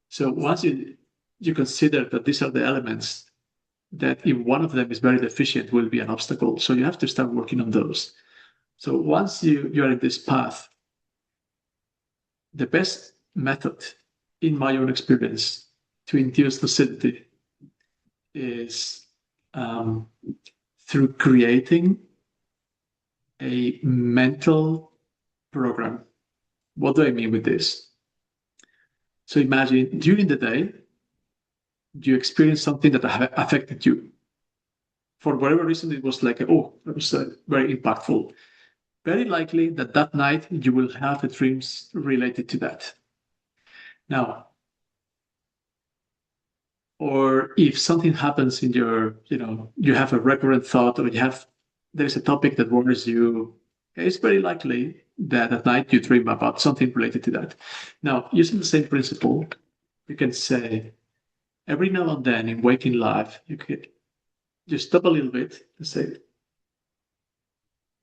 So once you consider that these are the elements that if one of them is very deficient, will be an obstacle. So you have to start working on those. So once you're in this path, the best method, in my own experience, to induce lucidity is through creating a mental program. What do I mean with this? So imagine during the day, you experience something that affected you. For whatever reason, it was like, oh, it was very impactful. Very likely that that night you will have dreams related to that. Now, or if something happens in your, you have a recurrent thought, or there's a topic that worries you, it's very likely that at night you dream about something related to that. Now, using the same principle, you can say every now and then in waking life, you could just stop a little bit and say,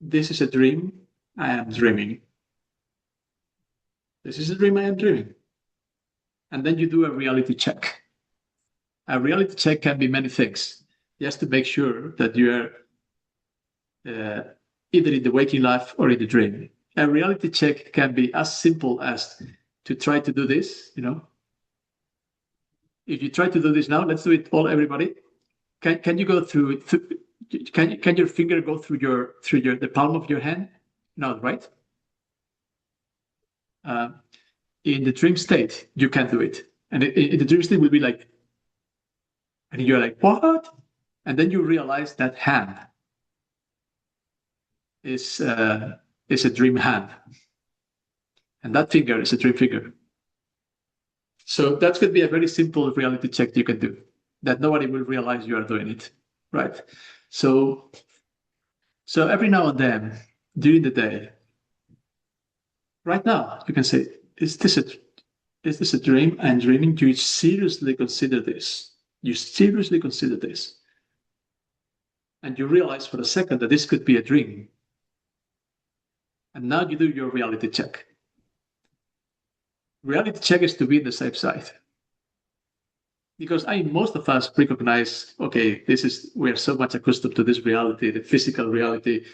this is a dream I am dreaming. This is a dream I am dreaming. And then you do a reality check. A reality check can be many things, just to make sure that you're either in the waking life or in the dream. A reality check can be as simple as to try to do this, If you try to do this now, let's do it all, everybody. Can you go through can your finger go through the palm of your hand? No, right? In the dream state, you can do it. And in the dream state will be like, and you're like, what? And then you realize that hand is a dream hand. And that finger is a dream finger. So that's going to be a very simple reality check you can do, that nobody will realize you are doing it, right? So every now and then, during the day, right now, you can say, is this a dream I'm dreaming? Do you seriously consider this? You seriously consider this? And you realize for a second that this could be a dream. And now you do your reality check. Reality check is to be on the safe side. Because most of us recognize, okay, we're so much accustomed to this reality, the physical reality.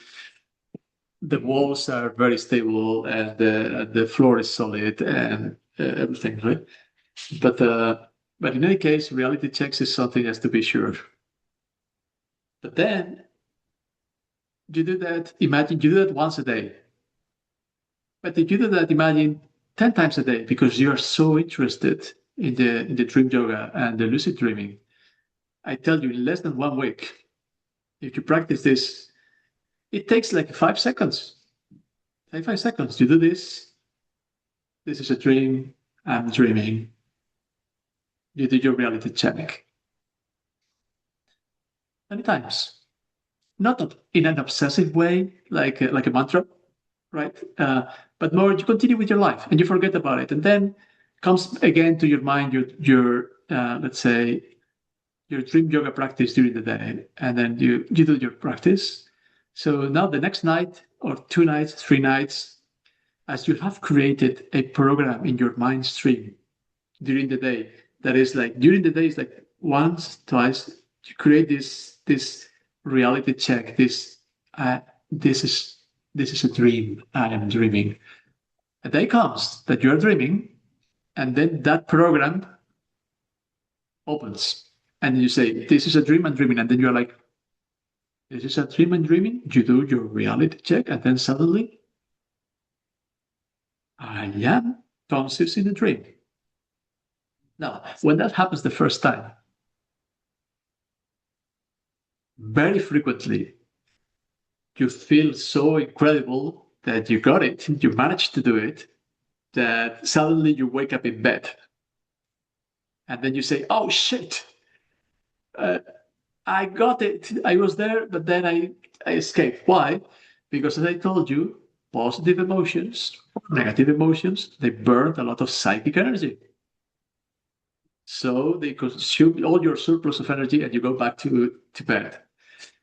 The walls are very stable and the floor is solid and everything, right? But in any case, reality checks is something has to be sure. But then you do that, imagine you do that once a day. But if you do that, imagine 10 times a day, because you are so interested in the dream yoga and the lucid dreaming. I tell you, in less than 1 week, if you practice this, it takes like 5 seconds. Like 5 seconds. You do this. This is a dream. I'm dreaming. You do your reality check. Many times. Not in an obsessive way, like a mantra, right? But more, you continue with your life and you forget about it. And then comes again to your mind your let's say, your dream yoga practice during the day. And then you do your practice. So now the next night or 2 nights, 3 nights, as you have created a program in your mind stream during the day, that is like, during the day is like once, twice, you create this reality check, this is a dream I am dreaming. A day comes that you are dreaming, and then that program opens, and you say, this is a dream I'm dreaming, and then you're like, this is a dream I'm dreaming. You do your reality check, and then suddenly, I am conscious in a dream. Now, when that happens the first time, very frequently, you feel so incredible that you got it, you managed to do it, that suddenly you wake up in bed. And then you say, oh shit, I got it. I was there, but then I escaped. Why? Because as I told you, positive emotions or negative emotions, they burn a lot of psychic energy. So they consume all your surplus of energy and you go back to bed.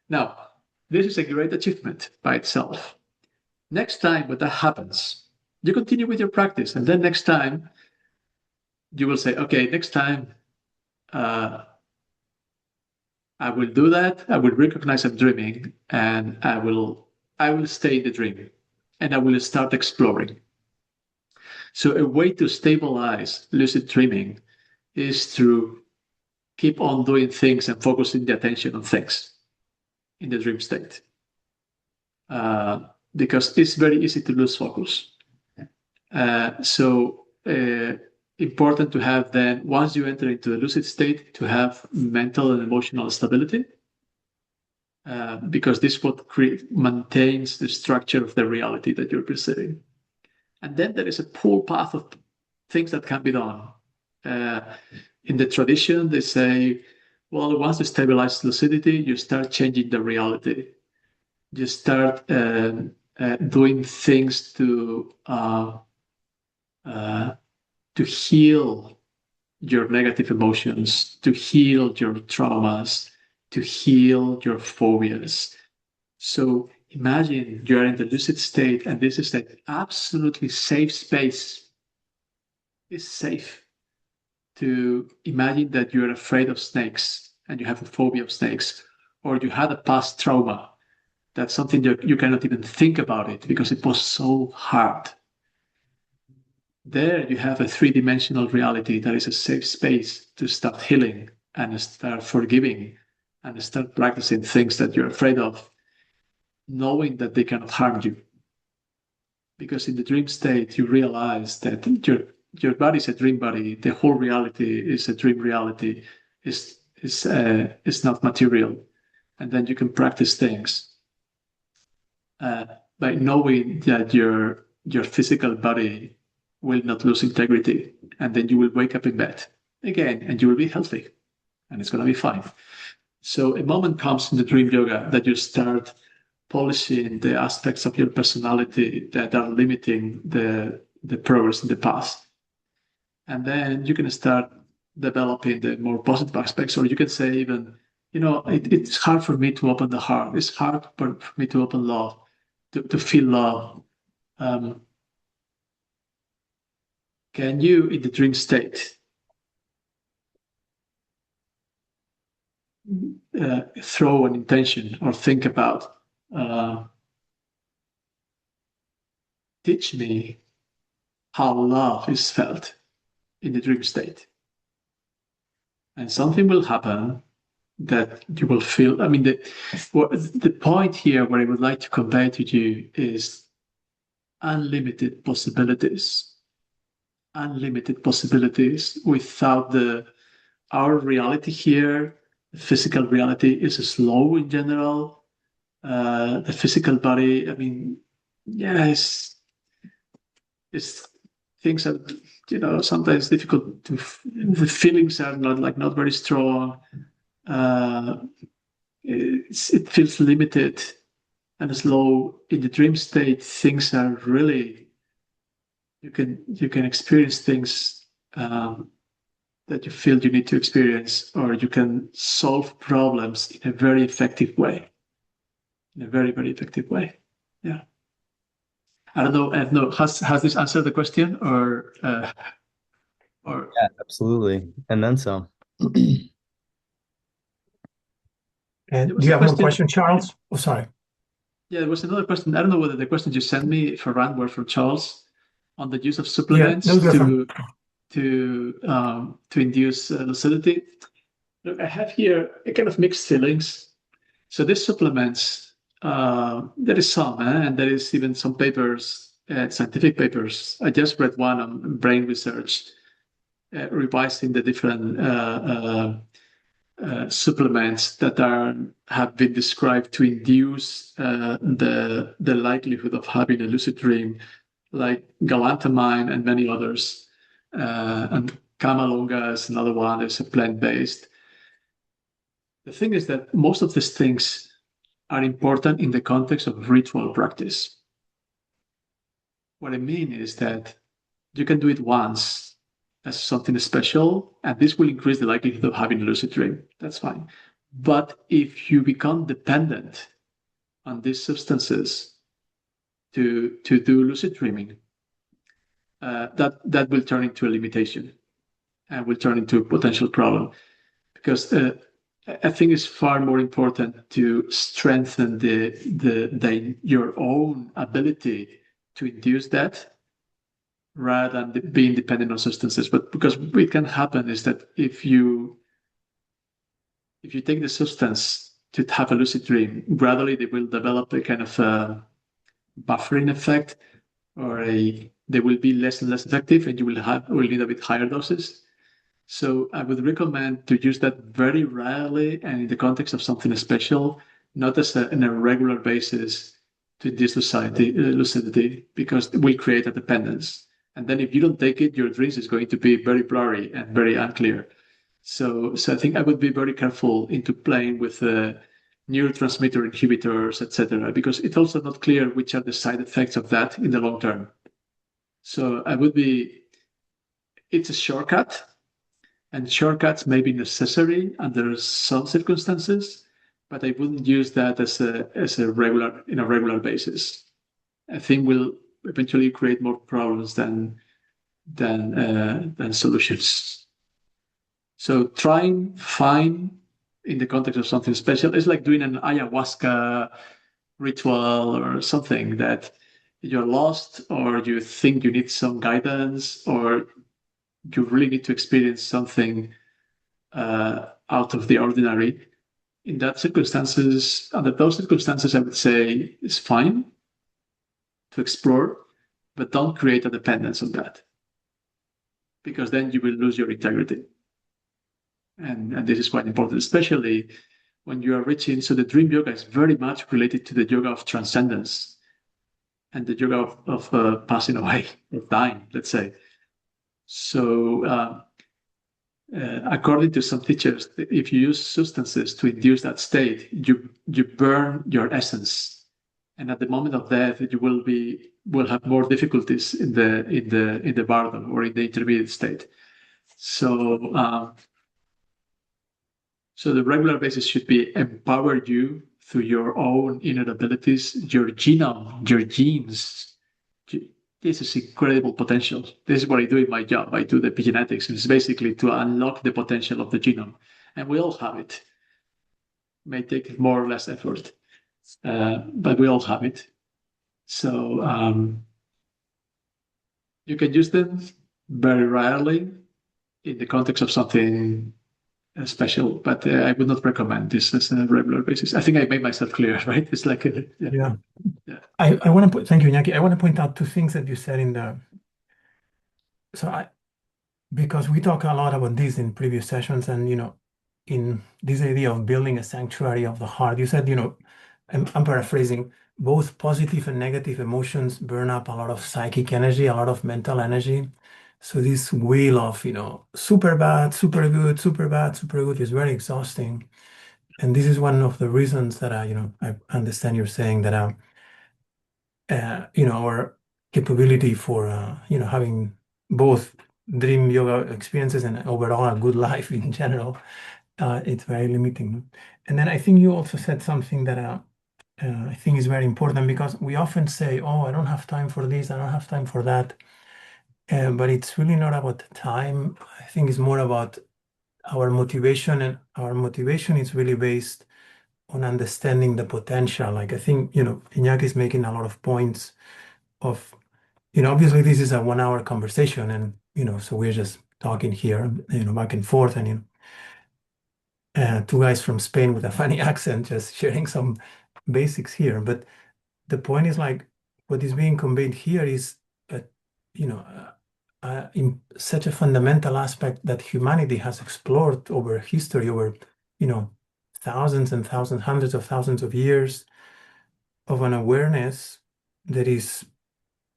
Now, this is a great achievement by itself. Next time when that happens, you continue with your practice. And then next time, you will say, okay, next time, I will do that. I will recognize I'm dreaming, and I will stay in the dream, and I will start exploring. So a way to stabilize lucid dreaming is to keep on doing things and focusing the attention on things in the dream state, because it's very easy to lose focus. So important to have then, once you enter into a lucid state, to have mental and emotional stability, because this what maintains the structure of the reality that you're perceiving. And then there is a pull path of things that can be done. In the tradition, they say, well, once you stabilize lucidity, you start changing the reality. You start doing things to heal your negative emotions, to heal your traumas, to heal your phobias. So imagine you're in the lucid state, and this is an absolutely safe space. It's safe to imagine that you're afraid of snakes and you have a phobia of snakes, or you had a past trauma. That's something that you cannot even think about it because it was so hard. There you have a three-dimensional reality that is a safe space to start healing and start forgiving and start practicing things that you're afraid of, knowing that they cannot harm you. Because in the dream state, you realize that your body is a dream body. The whole reality is a dream reality. Is not material, and then you can practice things by knowing that your physical body will not lose integrity, and then you will wake up in bed again, and you will be healthy, and it's going to be fine. So a moment comes in the dream yoga that you start polishing the aspects of your personality that are limiting the progress in the past. And then you can start developing the more positive aspects, or you can say even, it's hard for me to open the heart. It's hard for me to open love, to feel love. Can you, in the dream state, throw an intention or think about, teach me how love is felt in the dream state? And something will happen that you will feel. I mean, the point here where I would like to convey to you is unlimited possibilities. Unlimited possibilities without our reality here. The physical reality is slow in general. The physical body, I mean, yeah, it's things are, sometimes difficult to. The feelings are not very strong. It feels limited and slow. In the dream state, things are really, you can experience things that you feel you need to experience, or you can solve problems in a very effective way. In a very, very effective way. Yeah. I don't know. Has this answered the question, or Yeah, absolutely. And then some. And there do was you a have more question? questions, Charles? Oh, sorry. Yeah, there was another question. I don't know whether the questions you sent me, Ferran, were from Charles on the use of Yeah, supplements those are from. to induce lucidity. Look, I have here a kind of mixed feelings. So these supplements, there is some, and there is even some papers, scientific papers. I just read one on brain research, revising the different supplements that have been described to induce the likelihood of having a lucid dream, like galantamine and many others. And Kamalunga is another one. It's a plant-based. The thing is that most of these things are important in the context of ritual practice. What I mean is that you can do it once as something special, and this will increase the likelihood of having a lucid dream. That's fine. But if you become dependent on these substances to do lucid dreaming, that will turn into a limitation and will turn into a potential problem, because I think it's far more important to strengthen your own ability to induce that rather than being dependent on substances. But because what can happen is that if you take the substance to have a lucid dream, gradually they will develop a kind of buffering effect, they will be less and less effective, and you will need a bit higher doses. So I would recommend to use that very rarely and in the context of something special, not as in a regular basis to induce lucidity, because it will create a dependence. And then if you don't take it, your dreams is going to be very blurry and very unclear. So I think I would be very careful into playing with neurotransmitter inhibitors, etc., because it's also not clear which are the side effects of that in the long term. So it's a shortcut, and shortcuts may be necessary under some circumstances, but I wouldn't use that as a regular basis. I think will eventually create more problems than solutions. So trying fine in the context of something special is like doing an ayahuasca ritual or something that you're lost, or you think you need some guidance, or you really need to experience something out of the ordinary. In that circumstances, under those circumstances, I would say it's fine to explore, but don't create a dependence on that, because then you will lose your integrity. And this is quite important, especially when you are reaching. So the dream yoga is very much related to the yoga of transcendence and the yoga of passing away, of dying, let's say. So according to some teachers, if you use substances to induce that state, you burn your essence, and at the moment of death, you will have more difficulties in the bardo or in the intermediate state. So the regular basis should be empower you through your own inner abilities, your genome, your genes. This is incredible potential. This is what I do in my job. I do the epigenetics. It's basically to unlock the potential of the genome. And we all have it. It may take more or less effort, but we all have it. So you can use them very rarely in the context of something special, but I would not recommend this as a regular basis. I think I made myself clear, right? It's like, Yeah. yeah. I want to thank you, Iñaki. I want to point out two things that you said because we talk a lot about this in previous sessions, and in this idea of building a sanctuary of the heart, you said, I'm paraphrasing, both positive and negative emotions burn up a lot of psychic energy, a lot of mental energy. So this wheel of, super bad, super good, super bad, super good is very exhausting. And this is one of the reasons that I understand you're saying that our capability for having both dream yoga experiences and overall a good life in general, it's very limiting. And then I think you also said something that I think is very important, because we often say, "Oh, I don't have time for this, I don't have time for that," but it's really not about time. I think it's more about our motivation, and our motivation is really based on understanding the potential. Like, I think Iñaki is making a lot of points of, obviously this is a 1 hour conversation, and so we're just talking here, back and forth, and two guys from Spain with a funny accent just sharing some basics here. But the point is, like, what is being conveyed here is in such a fundamental aspect that humanity has explored over history, over thousands and thousands, hundreds of thousands of years, of an awareness that is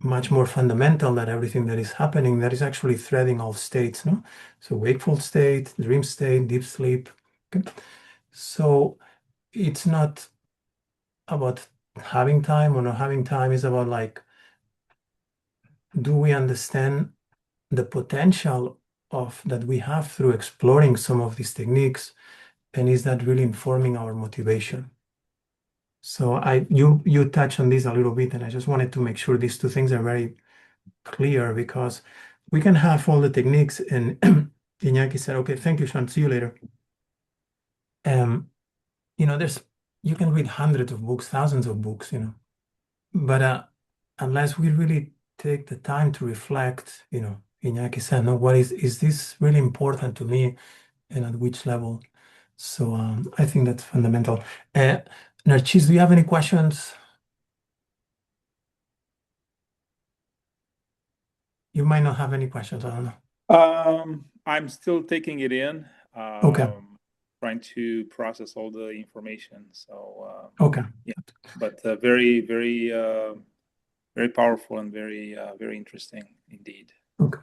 much more fundamental than everything that is happening, that is actually threading all states, no? So wakeful state, dream state, deep sleep. Okay? So it's not about having time or not having time. It's about, like, do we understand the potential of that we have through exploring some of these techniques, and is that really informing our motivation? So you touch on this a little bit, and I just wanted to make sure these two things are very clear, because we can have all the techniques, and Iñaki said, "Okay, thank you, Sean. See you later." You know, you can read hundreds of books, thousands of books, you know, but unless we really take the time to reflect, you know, Iñaki said, no, is this really important to me and at which level? So I think that's fundamental. Narcis, do you have any questions? You might not have any questions. I don't know. I'm still taking it in, Okay. trying to process all the information. So Okay. yeah, but very, very, very powerful and very, very interesting indeed. Okay.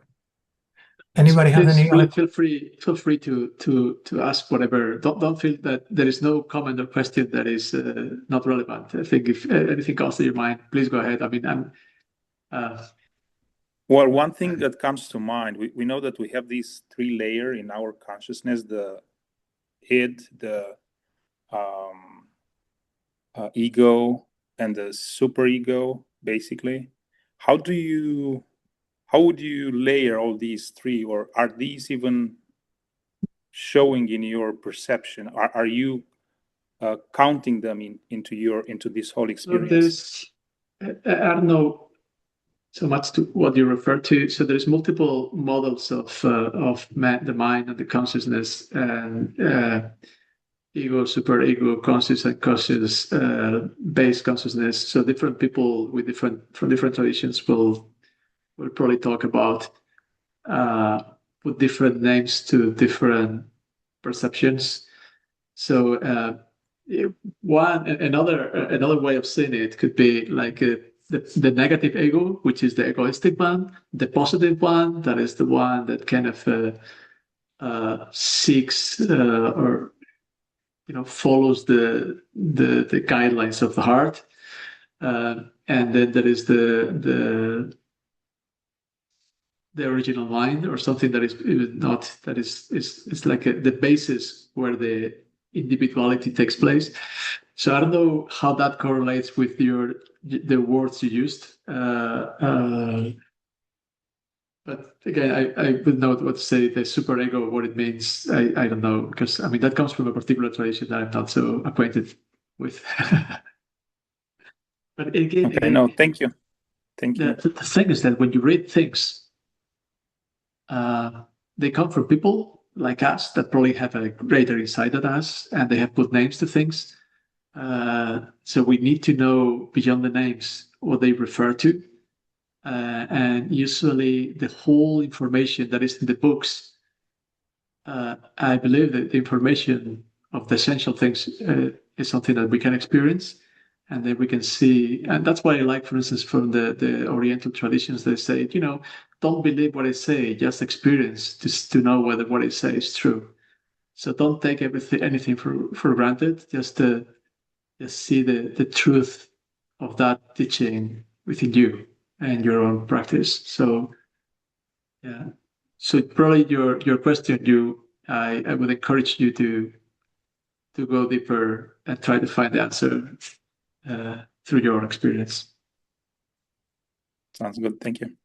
Anybody have Please any other? feel free to ask whatever. Don't feel that there is no comment or question that is not relevant. I think if anything comes to your mind, please go ahead. I mean, Well, one thing that comes to mind, we know that we have these three layers in our consciousness: the id, the ego, and the superego. Basically, how would you layer all these three, or are these even showing in your perception? Are you counting them into this whole experience? I don't know so much to what you refer to. So there's multiple models of the mind and the consciousness, and ego, superego, conscious and conscious based consciousness. So different people from different traditions will probably talk about put different names to different perceptions. So another way of seeing it could be like the negative ego, which is the egoistic one, the positive one, that is the one that kind of seeks or follows the guidelines of the heart, and then there is the original mind, or something that is even not, that is like the basis where the individuality takes place. So I don't know how that correlates with the words you used, but again, I would know what to say. The superego, what it means, I don't know, because I mean that comes from a particular tradition that I'm not so acquainted with. But Okay, no, thank you. The thing is that when you read things, they come from people like us that probably have a greater insight than us, and they have put names to things. So we need to know beyond the names what they refer to. And usually the whole information that is in the books, I believe that the information of the essential things is something that we can experience, and then we can see. And that's why I like, for instance, from the Oriental traditions, they say, don't believe what I say, just experience to know whether what I say is true. So don't take anything for granted, just see the truth of that teaching within you and your own practice. So yeah. So probably your question, I would encourage you to go deeper and try to find the answer through your own experience. Sounds good. Thank you.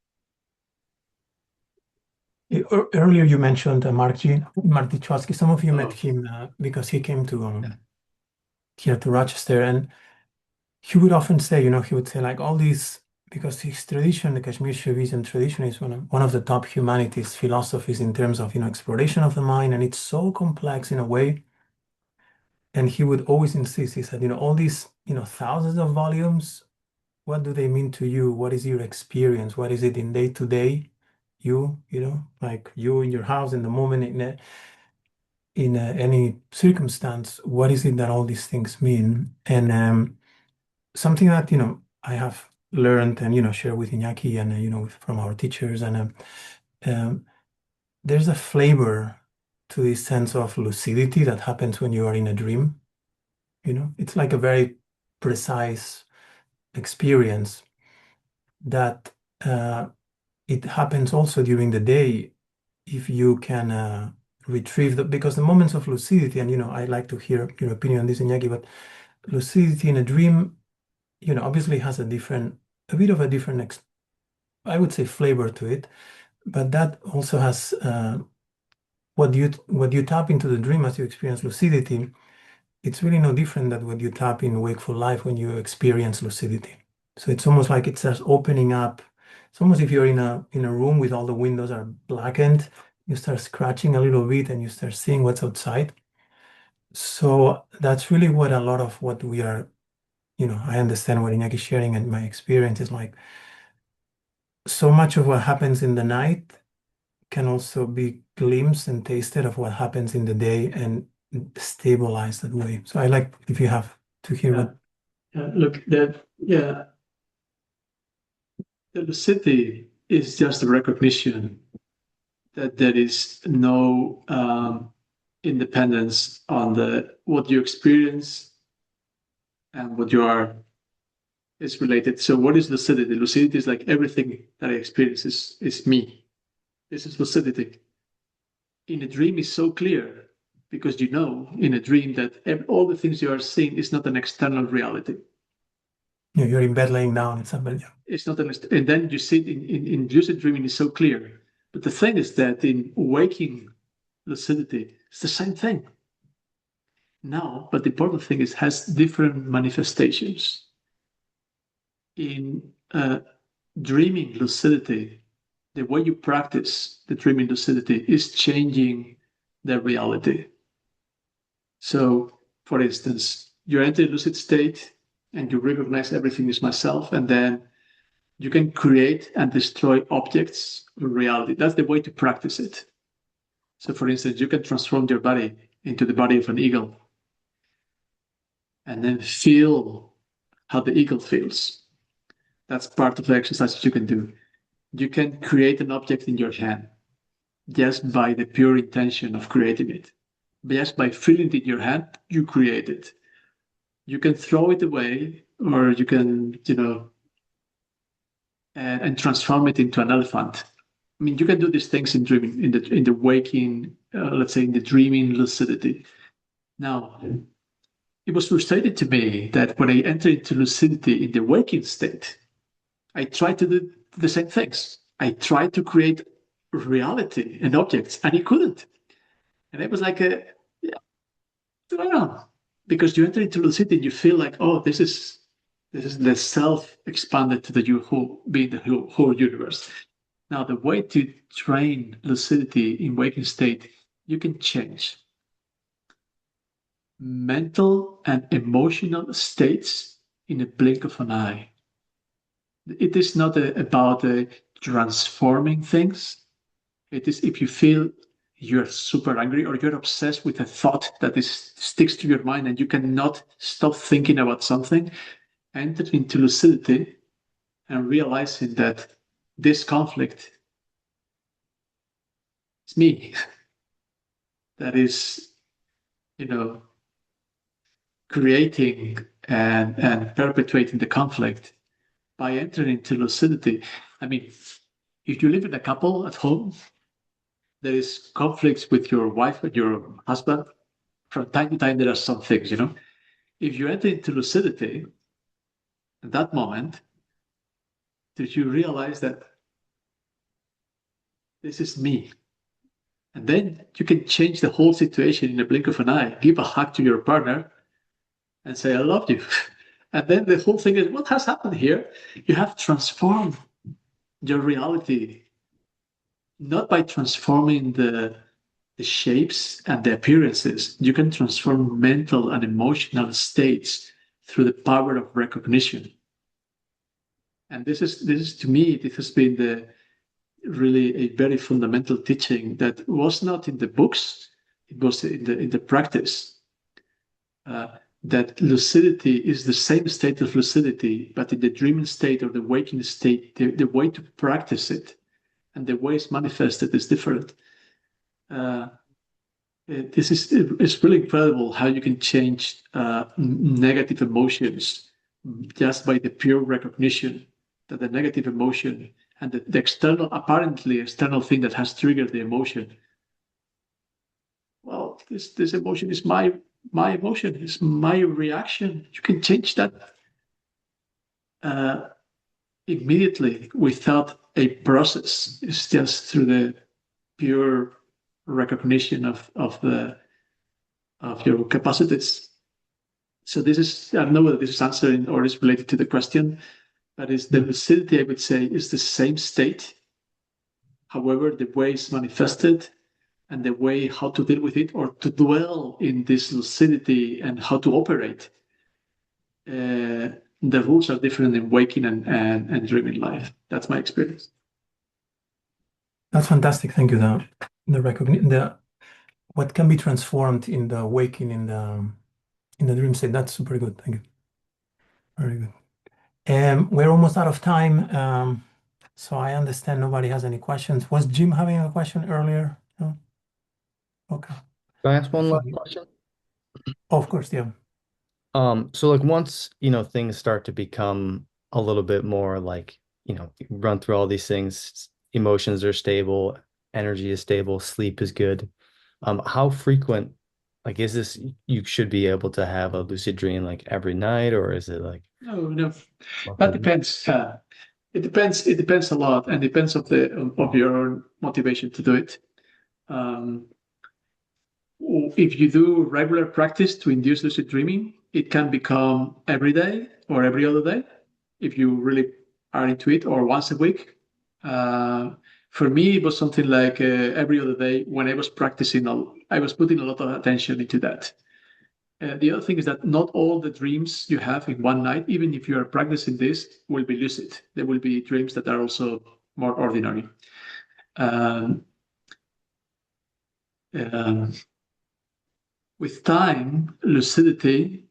Earlier you mentioned Martin Chwatsky. Some of you met him because he came to here to Rochester, and he would often say, he would say like all these, because his tradition, the Kashmir Shaivism tradition, is one of the top humanities philosophies in terms of exploration of the mind, and it's so complex in a way. And he would always insist. He said, all these thousands of volumes, what do they mean to you? What is your experience? What is it in day to day? Like you in your house in the moment, in any circumstance, what is it that all these things mean? And something that I have learned and share with Iñaki and from our teachers, and there's a flavor to this sense of lucidity that happens when you are in a dream. It's like a very precise experience that it happens also during the day if you can retrieve because the moments of lucidity, and I like to hear your opinion on this, Iñaki, but lucidity in a dream, obviously has a bit of a different, I would say, flavor to it, but that also has what you tap into the dream as you experience lucidity it's really no different than what you tap in wakeful life when you experience lucidity. So it's almost like it starts opening up. It's almost if you're in a room with all the windows are blackened, you start scratching a little bit and you start seeing what's outside. So that's really what a lot of what we are, I understand what Iñaki is sharing, and my experience is like so much of what happens in the night can also be glimpsed and tasted of what happens in the day and stabilize that way. So I like if you have to hear what. Look, the lucidity is just a recognition that there is no independence on what you experience and what you are is related. So what is lucidity? Lucidity is like everything that I experience is me. This is lucidity. In a dream is so clear because you know in a dream that all the things you are seeing is not an external reality. You're in bed laying down and somebody. It's not and then you see in lucid dreaming is so clear. But the thing is that in waking lucidity, it's the same thing. Now, but the important thing is has different manifestations. In dreaming lucidity, the way you practice the dreaming lucidity is changing the reality. So, for instance, you enter a lucid state and you recognize everything is myself, and then you can create and destroy objects of reality. That's the way to practice it. So, for instance, you can transform your body into the body of an eagle and then feel how the eagle feels. That's part of the exercises you can do. You can create an object in your hand just by the pure intention of creating it. Just by feeling it in your hand, you create it. You can throw it away, or you can, and transform it into an elephant. I mean, you can do these things in dreaming, in the waking, let's say, in the dreaming lucidity. Now, it was frustrating to me that when I entered into lucidity in the waking state, I tried to do the same things. I tried to create reality and objects, and I couldn't. And it was like, I don't know, because you enter into lucidity and you feel like, oh, this is the self expanded to the whole, being the whole universe. Now, the way to train lucidity in waking state, you can change mental and emotional states in a blink of an eye. It is not about transforming things. It is if you feel you're super angry or you're obsessed with a thought that sticks to your mind and you cannot stop thinking about something, enter into lucidity and realizing that this conflict is me. That is, creating and perpetuating the conflict by entering into lucidity. I mean, if you live in a couple at home, there is conflicts with your wife and your husband. From time to time, there are some things, If you enter into lucidity, at that moment, did you realize that this is me? And then you can change the whole situation in a blink of an eye. Give a hug to your partner and say, I love you. And then the whole thing is, what has happened here? You have transformed your reality, not by transforming the shapes and the appearances. You can transform mental and emotional states through the power of recognition. And this is to me, this has been really a very fundamental teaching that was not in the books, it was in the practice. That lucidity is the same state of lucidity, but in the dreaming state or the waking state, the way to practice it and the way it's manifested is different. It's really incredible how you can change negative emotions just by the pure recognition that the negative emotion and the external, apparently external thing that has triggered the emotion. Well, this emotion is my emotion, is my reaction. You can change that immediately without a process. It's just through the pure recognition of your capacities. So this is, I don't know whether this is answering or is related to the question, but is the lucidity, I would say, is the same state. However, the way it's manifested and the way how to deal with it or to dwell in this lucidity and how to operate, the rules are different in waking and dreaming life. That's my experience. That's fantastic. Thank you. What can be transformed in the waking in the dream state. That's super good. Thank you. Very good. We're almost out of time. So I understand nobody has any questions. Was Jim having a question earlier? No? Okay. Can I ask one last question? Of course, yeah. So like once, things start to become a little bit more like, run through all these things, emotions are stable, energy is stable, sleep is good. How frequent, like, is this, you should be able to have a lucid dream like every night, or is it like? No, that depends. It depends. It depends a lot, and depends of your own motivation to do it. If you do regular practice to induce lucid dreaming, it can become every day or every other day, if you really are into it, or once a week. For me, it was something like every other day when I was practicing. I was putting a lot of attention into that. The other thing is that not all the dreams you have in one night, even if you are practicing this, will be lucid. There will be dreams that are also more ordinary. With time, lucidity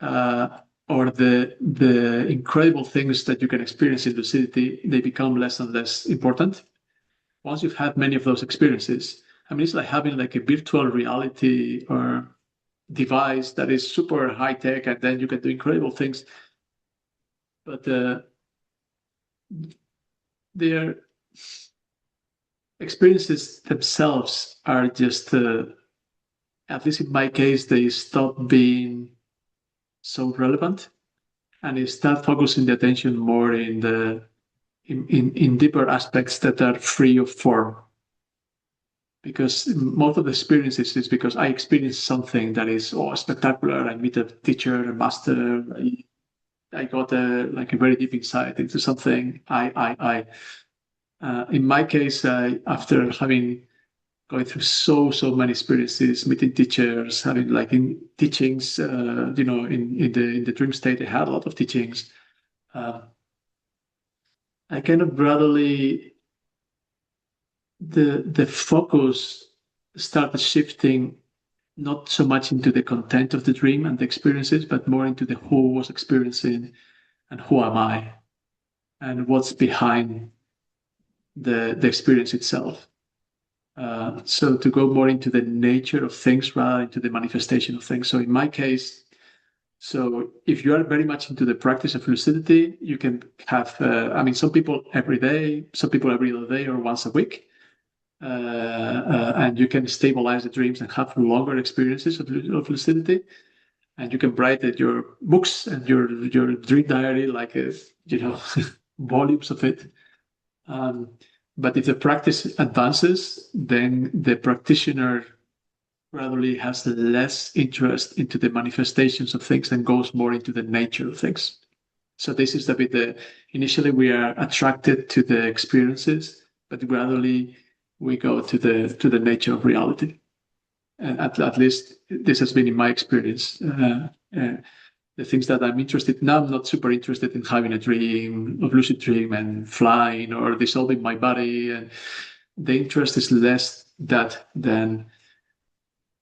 or the incredible things that you can experience in lucidity, they become less and less important. Once you've had many of those experiences, I mean, it's like having like a virtual reality or device that is super high tech, and then you can do incredible things. But their experiences themselves are just, at least in my case, they stop being so relevant, and you start focusing the attention more in deeper aspects that are free of form. Because most of the experiences is because I experienced something that is spectacular. I meet a teacher, a master. I got a very deep insight into something. In my case, after having going through so many experiences, meeting teachers, having like in teachings, in the dream state, I had a lot of teachings. I kind of gradually the focus started shifting, not so much into the content of the dream and the experiences, but more into the who was experiencing and who am I, and what's behind the experience itself. So to go more into the nature of things rather than into the manifestation of things. So in my case, so if you are very much into the practice of lucidity, you can have, some people every day, some people every other day or once a week. And you can stabilize the dreams and have longer experiences of lucidity. And you can write your books and your dream diary, like, volumes of it. But if the practice advances, then the practitioner gradually has less interest into the manifestations of things and goes more into the nature of things. So this is a bit initially we are attracted to the experiences, but gradually we go to the nature of reality. And at least this has been in my experience. The things that I'm interested now, I'm not super interested in having a dream, of lucid dream and flying or dissolving my body. And the interest is less that than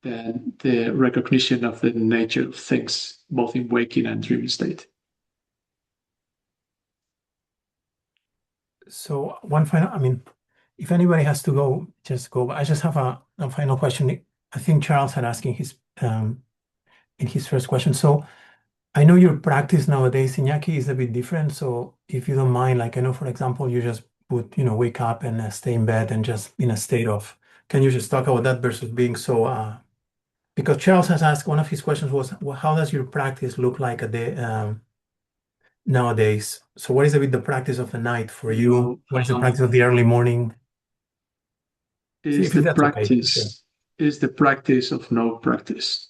the recognition of the nature of things, both in waking and dreaming state. So one final, if anybody has to go, just go. But I just have a final question. I think Charles had asking in his first question. So I know your practice nowadays, Iñaki, is a bit different. So if you don't mind, like I know, for example, you just would, wake up and stay in bed and just in a state of, can you just talk about that versus being so, because Charles has asked, one of his questions was, well, how does your practice look like a day nowadays? So what is a bit the practice of the night for you? What is the practice of the early morning? Is If the that's okay, sure. practice is the practice of no practice.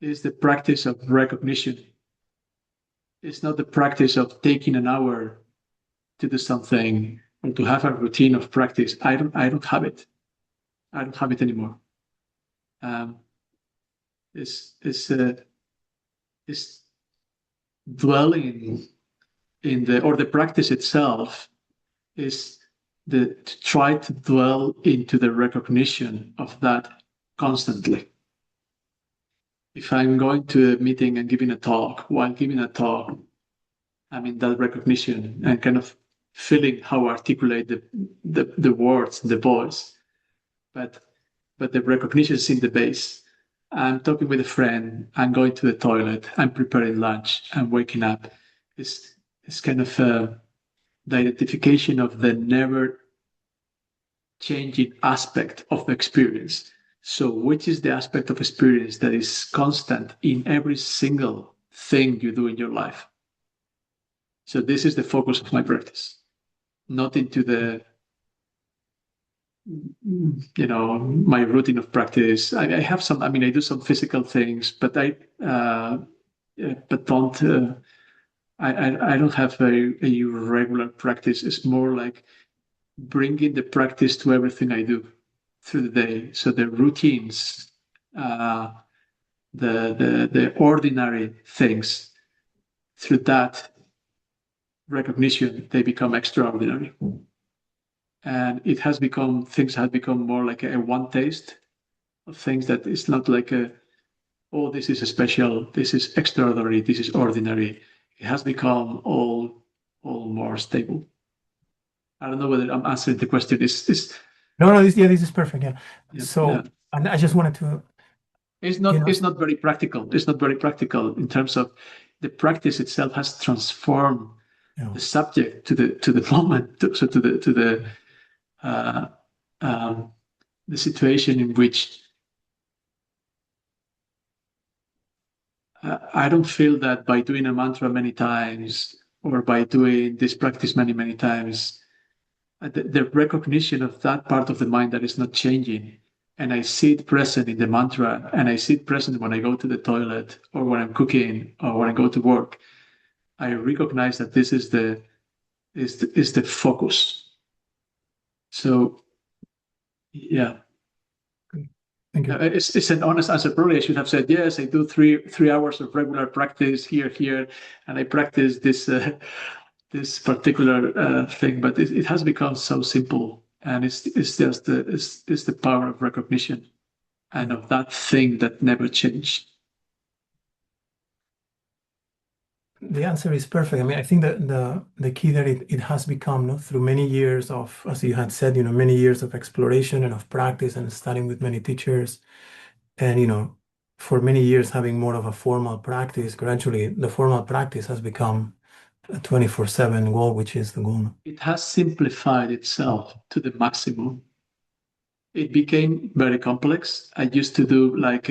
is the practice of recognition. It's not the practice of taking an hour to do something or to have a routine of practice. I don't have it. I don't have it anymore. It's dwelling in the practice itself is to try to dwell into the recognition of that constantly. If I'm going to a meeting and giving a talk, while giving a talk, I'm in that recognition and kind of feeling how articulate the words, the voice, but the recognition is in the base. I'm talking with a friend, I'm going to the toilet, I'm preparing lunch, I'm waking up. It's kind of the identification of the never changing aspect of the experience. So which is the aspect of experience that is constant in every single thing you do in your life? So this is the focus of my practice, not into the, my routine of practice. I have some, I do some physical things, but don't, I don't have a regular practice. It's more like bringing the practice to everything I do through the day. So the routines, the ordinary things, through that recognition, they become extraordinary. And things have become more like a one taste of things, that it's not like this is a special, this is extraordinary, this is ordinary. It has become all more stable. I don't know whether I'm answering the question. No, this is perfect. Yeah. Yeah. And I just wanted to. It's not very practical. It's not very practical in terms of the practice itself has transformed the subject to the moment, to the situation in which I don't feel that by doing a mantra many times or by doing this practice many times, the recognition of that part of the mind that is not changing, and I see it present in the mantra, and I see it present when I go to the toilet or when I'm cooking or when I go to work. I recognize that this is the focus. So, yeah. Thank you. It's an honest answer. Probably I should have said, yes, I do three hours of regular practice here, and I practice this this particular thing. But it has become so simple, and it's just the power of recognition and of that thing that never changed. The answer is perfect. I think that the key that it has become, through many years of, as you had said, many years of exploration and of practice and studying with many teachers, and for many years having more of a formal practice. Gradually, the formal practice has become a 24/7 goal, which is the goal. It has simplified itself to the maximum. It became very complex. I used to do like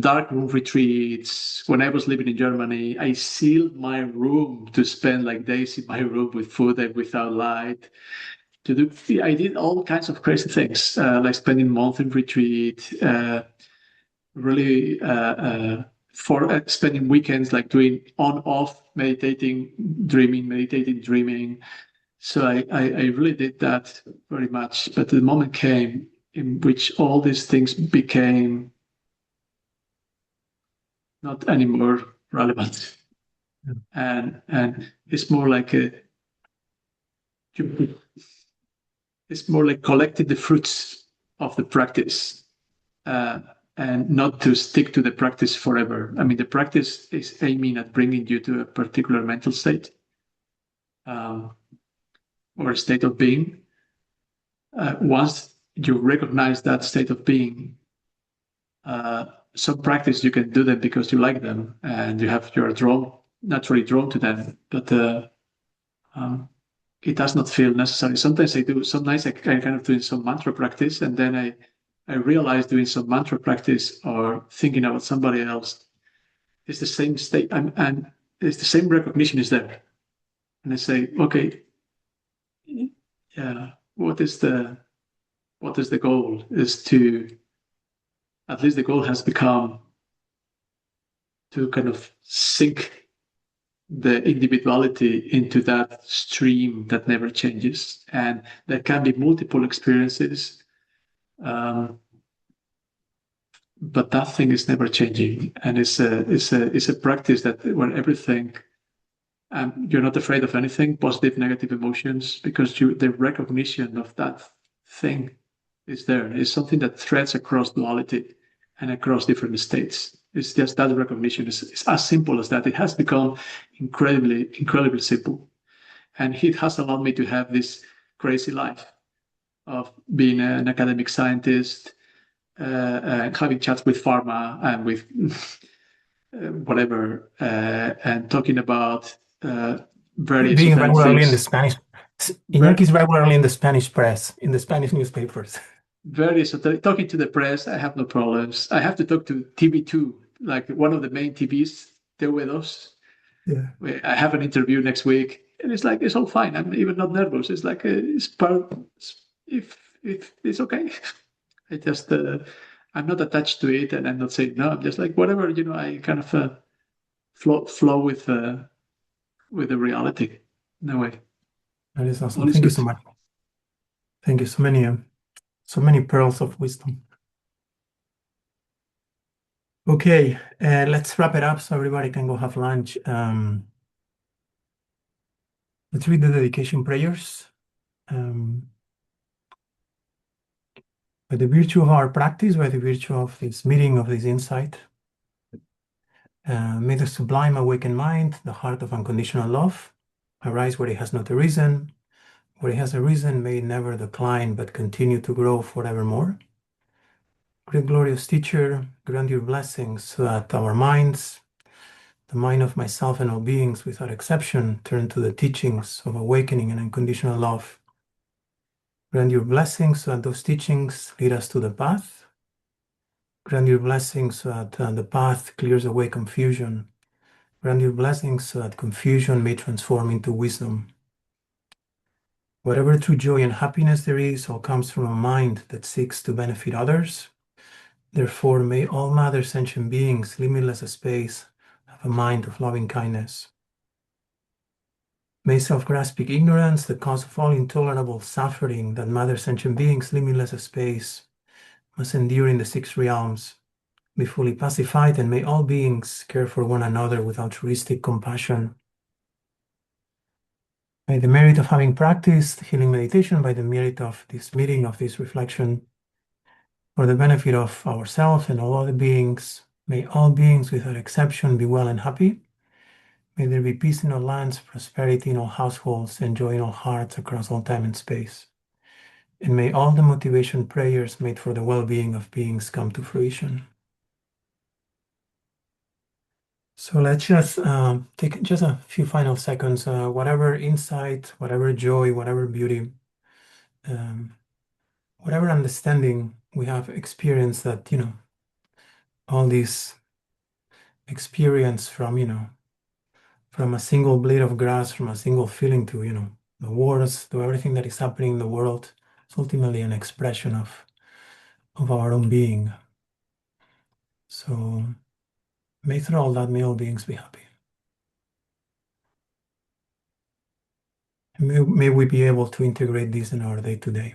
dark room retreats. When I was living in Germany, I sealed my room to spend like days in my room with food and without light. I did all kinds of crazy things, like spending months in retreat, really spending weekends like doing on-off meditating, dreaming. So I really did that very much. But the moment came in which all these things became not anymore relevant. Yeah. And it's more like collecting the fruits of the practice, and not to stick to the practice forever. The practice is aiming at bringing you to a particular mental state, or a state of being. Once you recognize that state of being, some practice you can do them because you like them and you're naturally drawn to them, but it does not feel necessary. Sometimes I do. Sometimes I kind of doing some mantra practice, and then I realize doing some mantra practice or thinking about somebody else is the same state, and it's the same recognition is there. And I say, okay, yeah, what is the goal? Is to at least the goal has become to kind of sink the individuality into that stream that never changes. And there can be multiple experiences, but that thing is never changing. And it's a practice that where everything, you're not afraid of anything, positive, negative emotions, because the recognition of that thing is there. It's something that threads across duality and across different states. It's just that recognition. It's as simple as that. It has become incredibly, incredibly simple. And it has allowed me to have this crazy life of being an academic scientist, having chats with pharma and with whatever, and talking about very Being esoteric regularly in the things. Spanish, Iñaki's regularly in the Spanish press, in the Spanish newspapers. Very esoteric. Talking to the press, I have no problems. I have to talk to TV2, like one of the main TVs, TV2. Yeah. I have an interview next week, and it's like it's all fine. I'm even not nervous. It's like it's part. If it's okay, I just I'm not attached to it, and I'm not saying no. I'm just like whatever, I kind of flow with the reality. No way. That is awesome. All is Thank you so good. much. Thank you. So many pearls of wisdom. Okay, let's wrap it up so everybody can go have lunch. Let's read the dedication prayers. By the virtue of our practice, by the virtue of this meeting, of this insight, may the sublime awakened mind, the heart of unconditional love, arise where it has not arisen. Where it has arisen, may it never decline, but continue to grow forevermore. Great glorious teacher, grant your blessings so that our minds, the mind of myself and all beings without exception, turn to the teachings of awakening and unconditional love. Grant your blessings so that those teachings lead us to the path. Grant your blessings so that the path clears away confusion. Grant your blessings so that confusion may transform into wisdom. Whatever true joy and happiness there is, all comes from a mind that seeks to benefit others. Therefore, may all mother sentient beings, limitless space, have a mind of loving kindness. May self-grasping ignorance, the cause of all intolerable suffering that mother sentient beings, limitless space, must endure in the six realms, be fully pacified, and may all beings care for one another with altruistic compassion. By the merit of having practiced healing meditation, by the merit of this meeting, of this reflection, for the benefit of ourselves and all other beings, may all beings without exception be well and happy. May there be peace in all lands, prosperity in all households, and joy in all hearts across all time and space. And may all the motivation prayers made for the well-being of beings come to fruition. So let's just take just a few final seconds. Whatever insight, whatever joy, whatever beauty, whatever understanding we have experienced that, all this experience from a single blade of grass, from a single feeling to, the words, to everything that is happening in the world, it's ultimately an expression of our own being. So may through all that, may all beings be happy. And may we be able to integrate this in our day-to-day.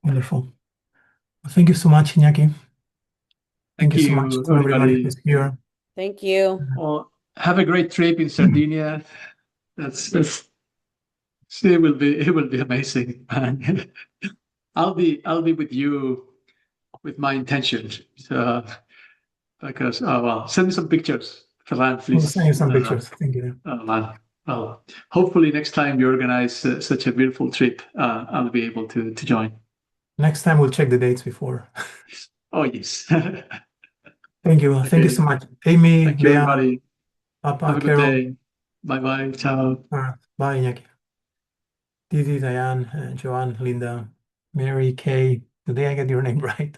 Wonderful. Well, thank you so much, Iñaki. Thank Thank you so much you, to everybody everybody. who's here. Thank you. Well, have a great trip in Sardinia. That's it will be amazing. I'll be with you with my intention. So because well, send me some pictures, Ferran, We'll please. send you some pictures. Thank you. Oh man. Well, hopefully next time you organize such a beautiful trip, I'll be able to join. Next time we'll check the dates before. Oh yes. Thank you. Thank you Okay. so much. Amy, Thank you, Bea, everybody. Papa, Have a good Carol. day. Bye bye. Ciao. Bye, Iñaki. Didi, Diane, Joanne, Linda, Mary, Kay. Today I get your name right.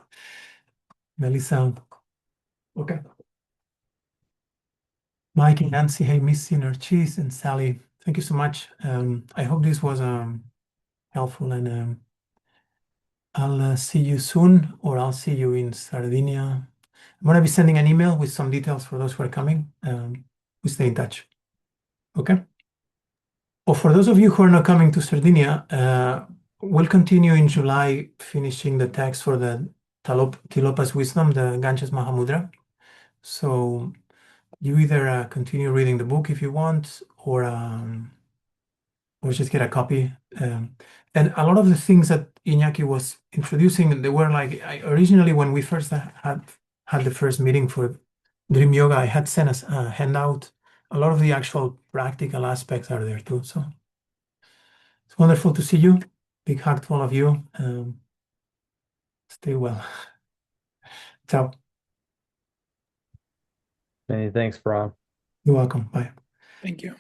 Melissa. Okay. Mike and Nancy, hey, Miss Sinner, Cheese, and Sally. Thank you so much. I hope this was helpful, and I'll see you soon, or I'll see you in Sardinia. I'm going to be sending an email with some details for those who are coming. We stay in touch. Okay. Or for those of you who are not coming to Sardinia, we'll continue in July finishing the text for the Tilopa's Wisdom, the Ganges Mahamudra. So you either continue reading the book if you want, or just get a copy. And a lot of the things that Iñaki was introducing, they were like, originally when we first had the first meeting for Dream Yoga, I had sent us a handout. A lot of the actual practical aspects are there too. So it's wonderful to see you. Big heart to all of you. Stay well. Ciao. Many thanks, Bram. You're welcome. Bye. Thank you.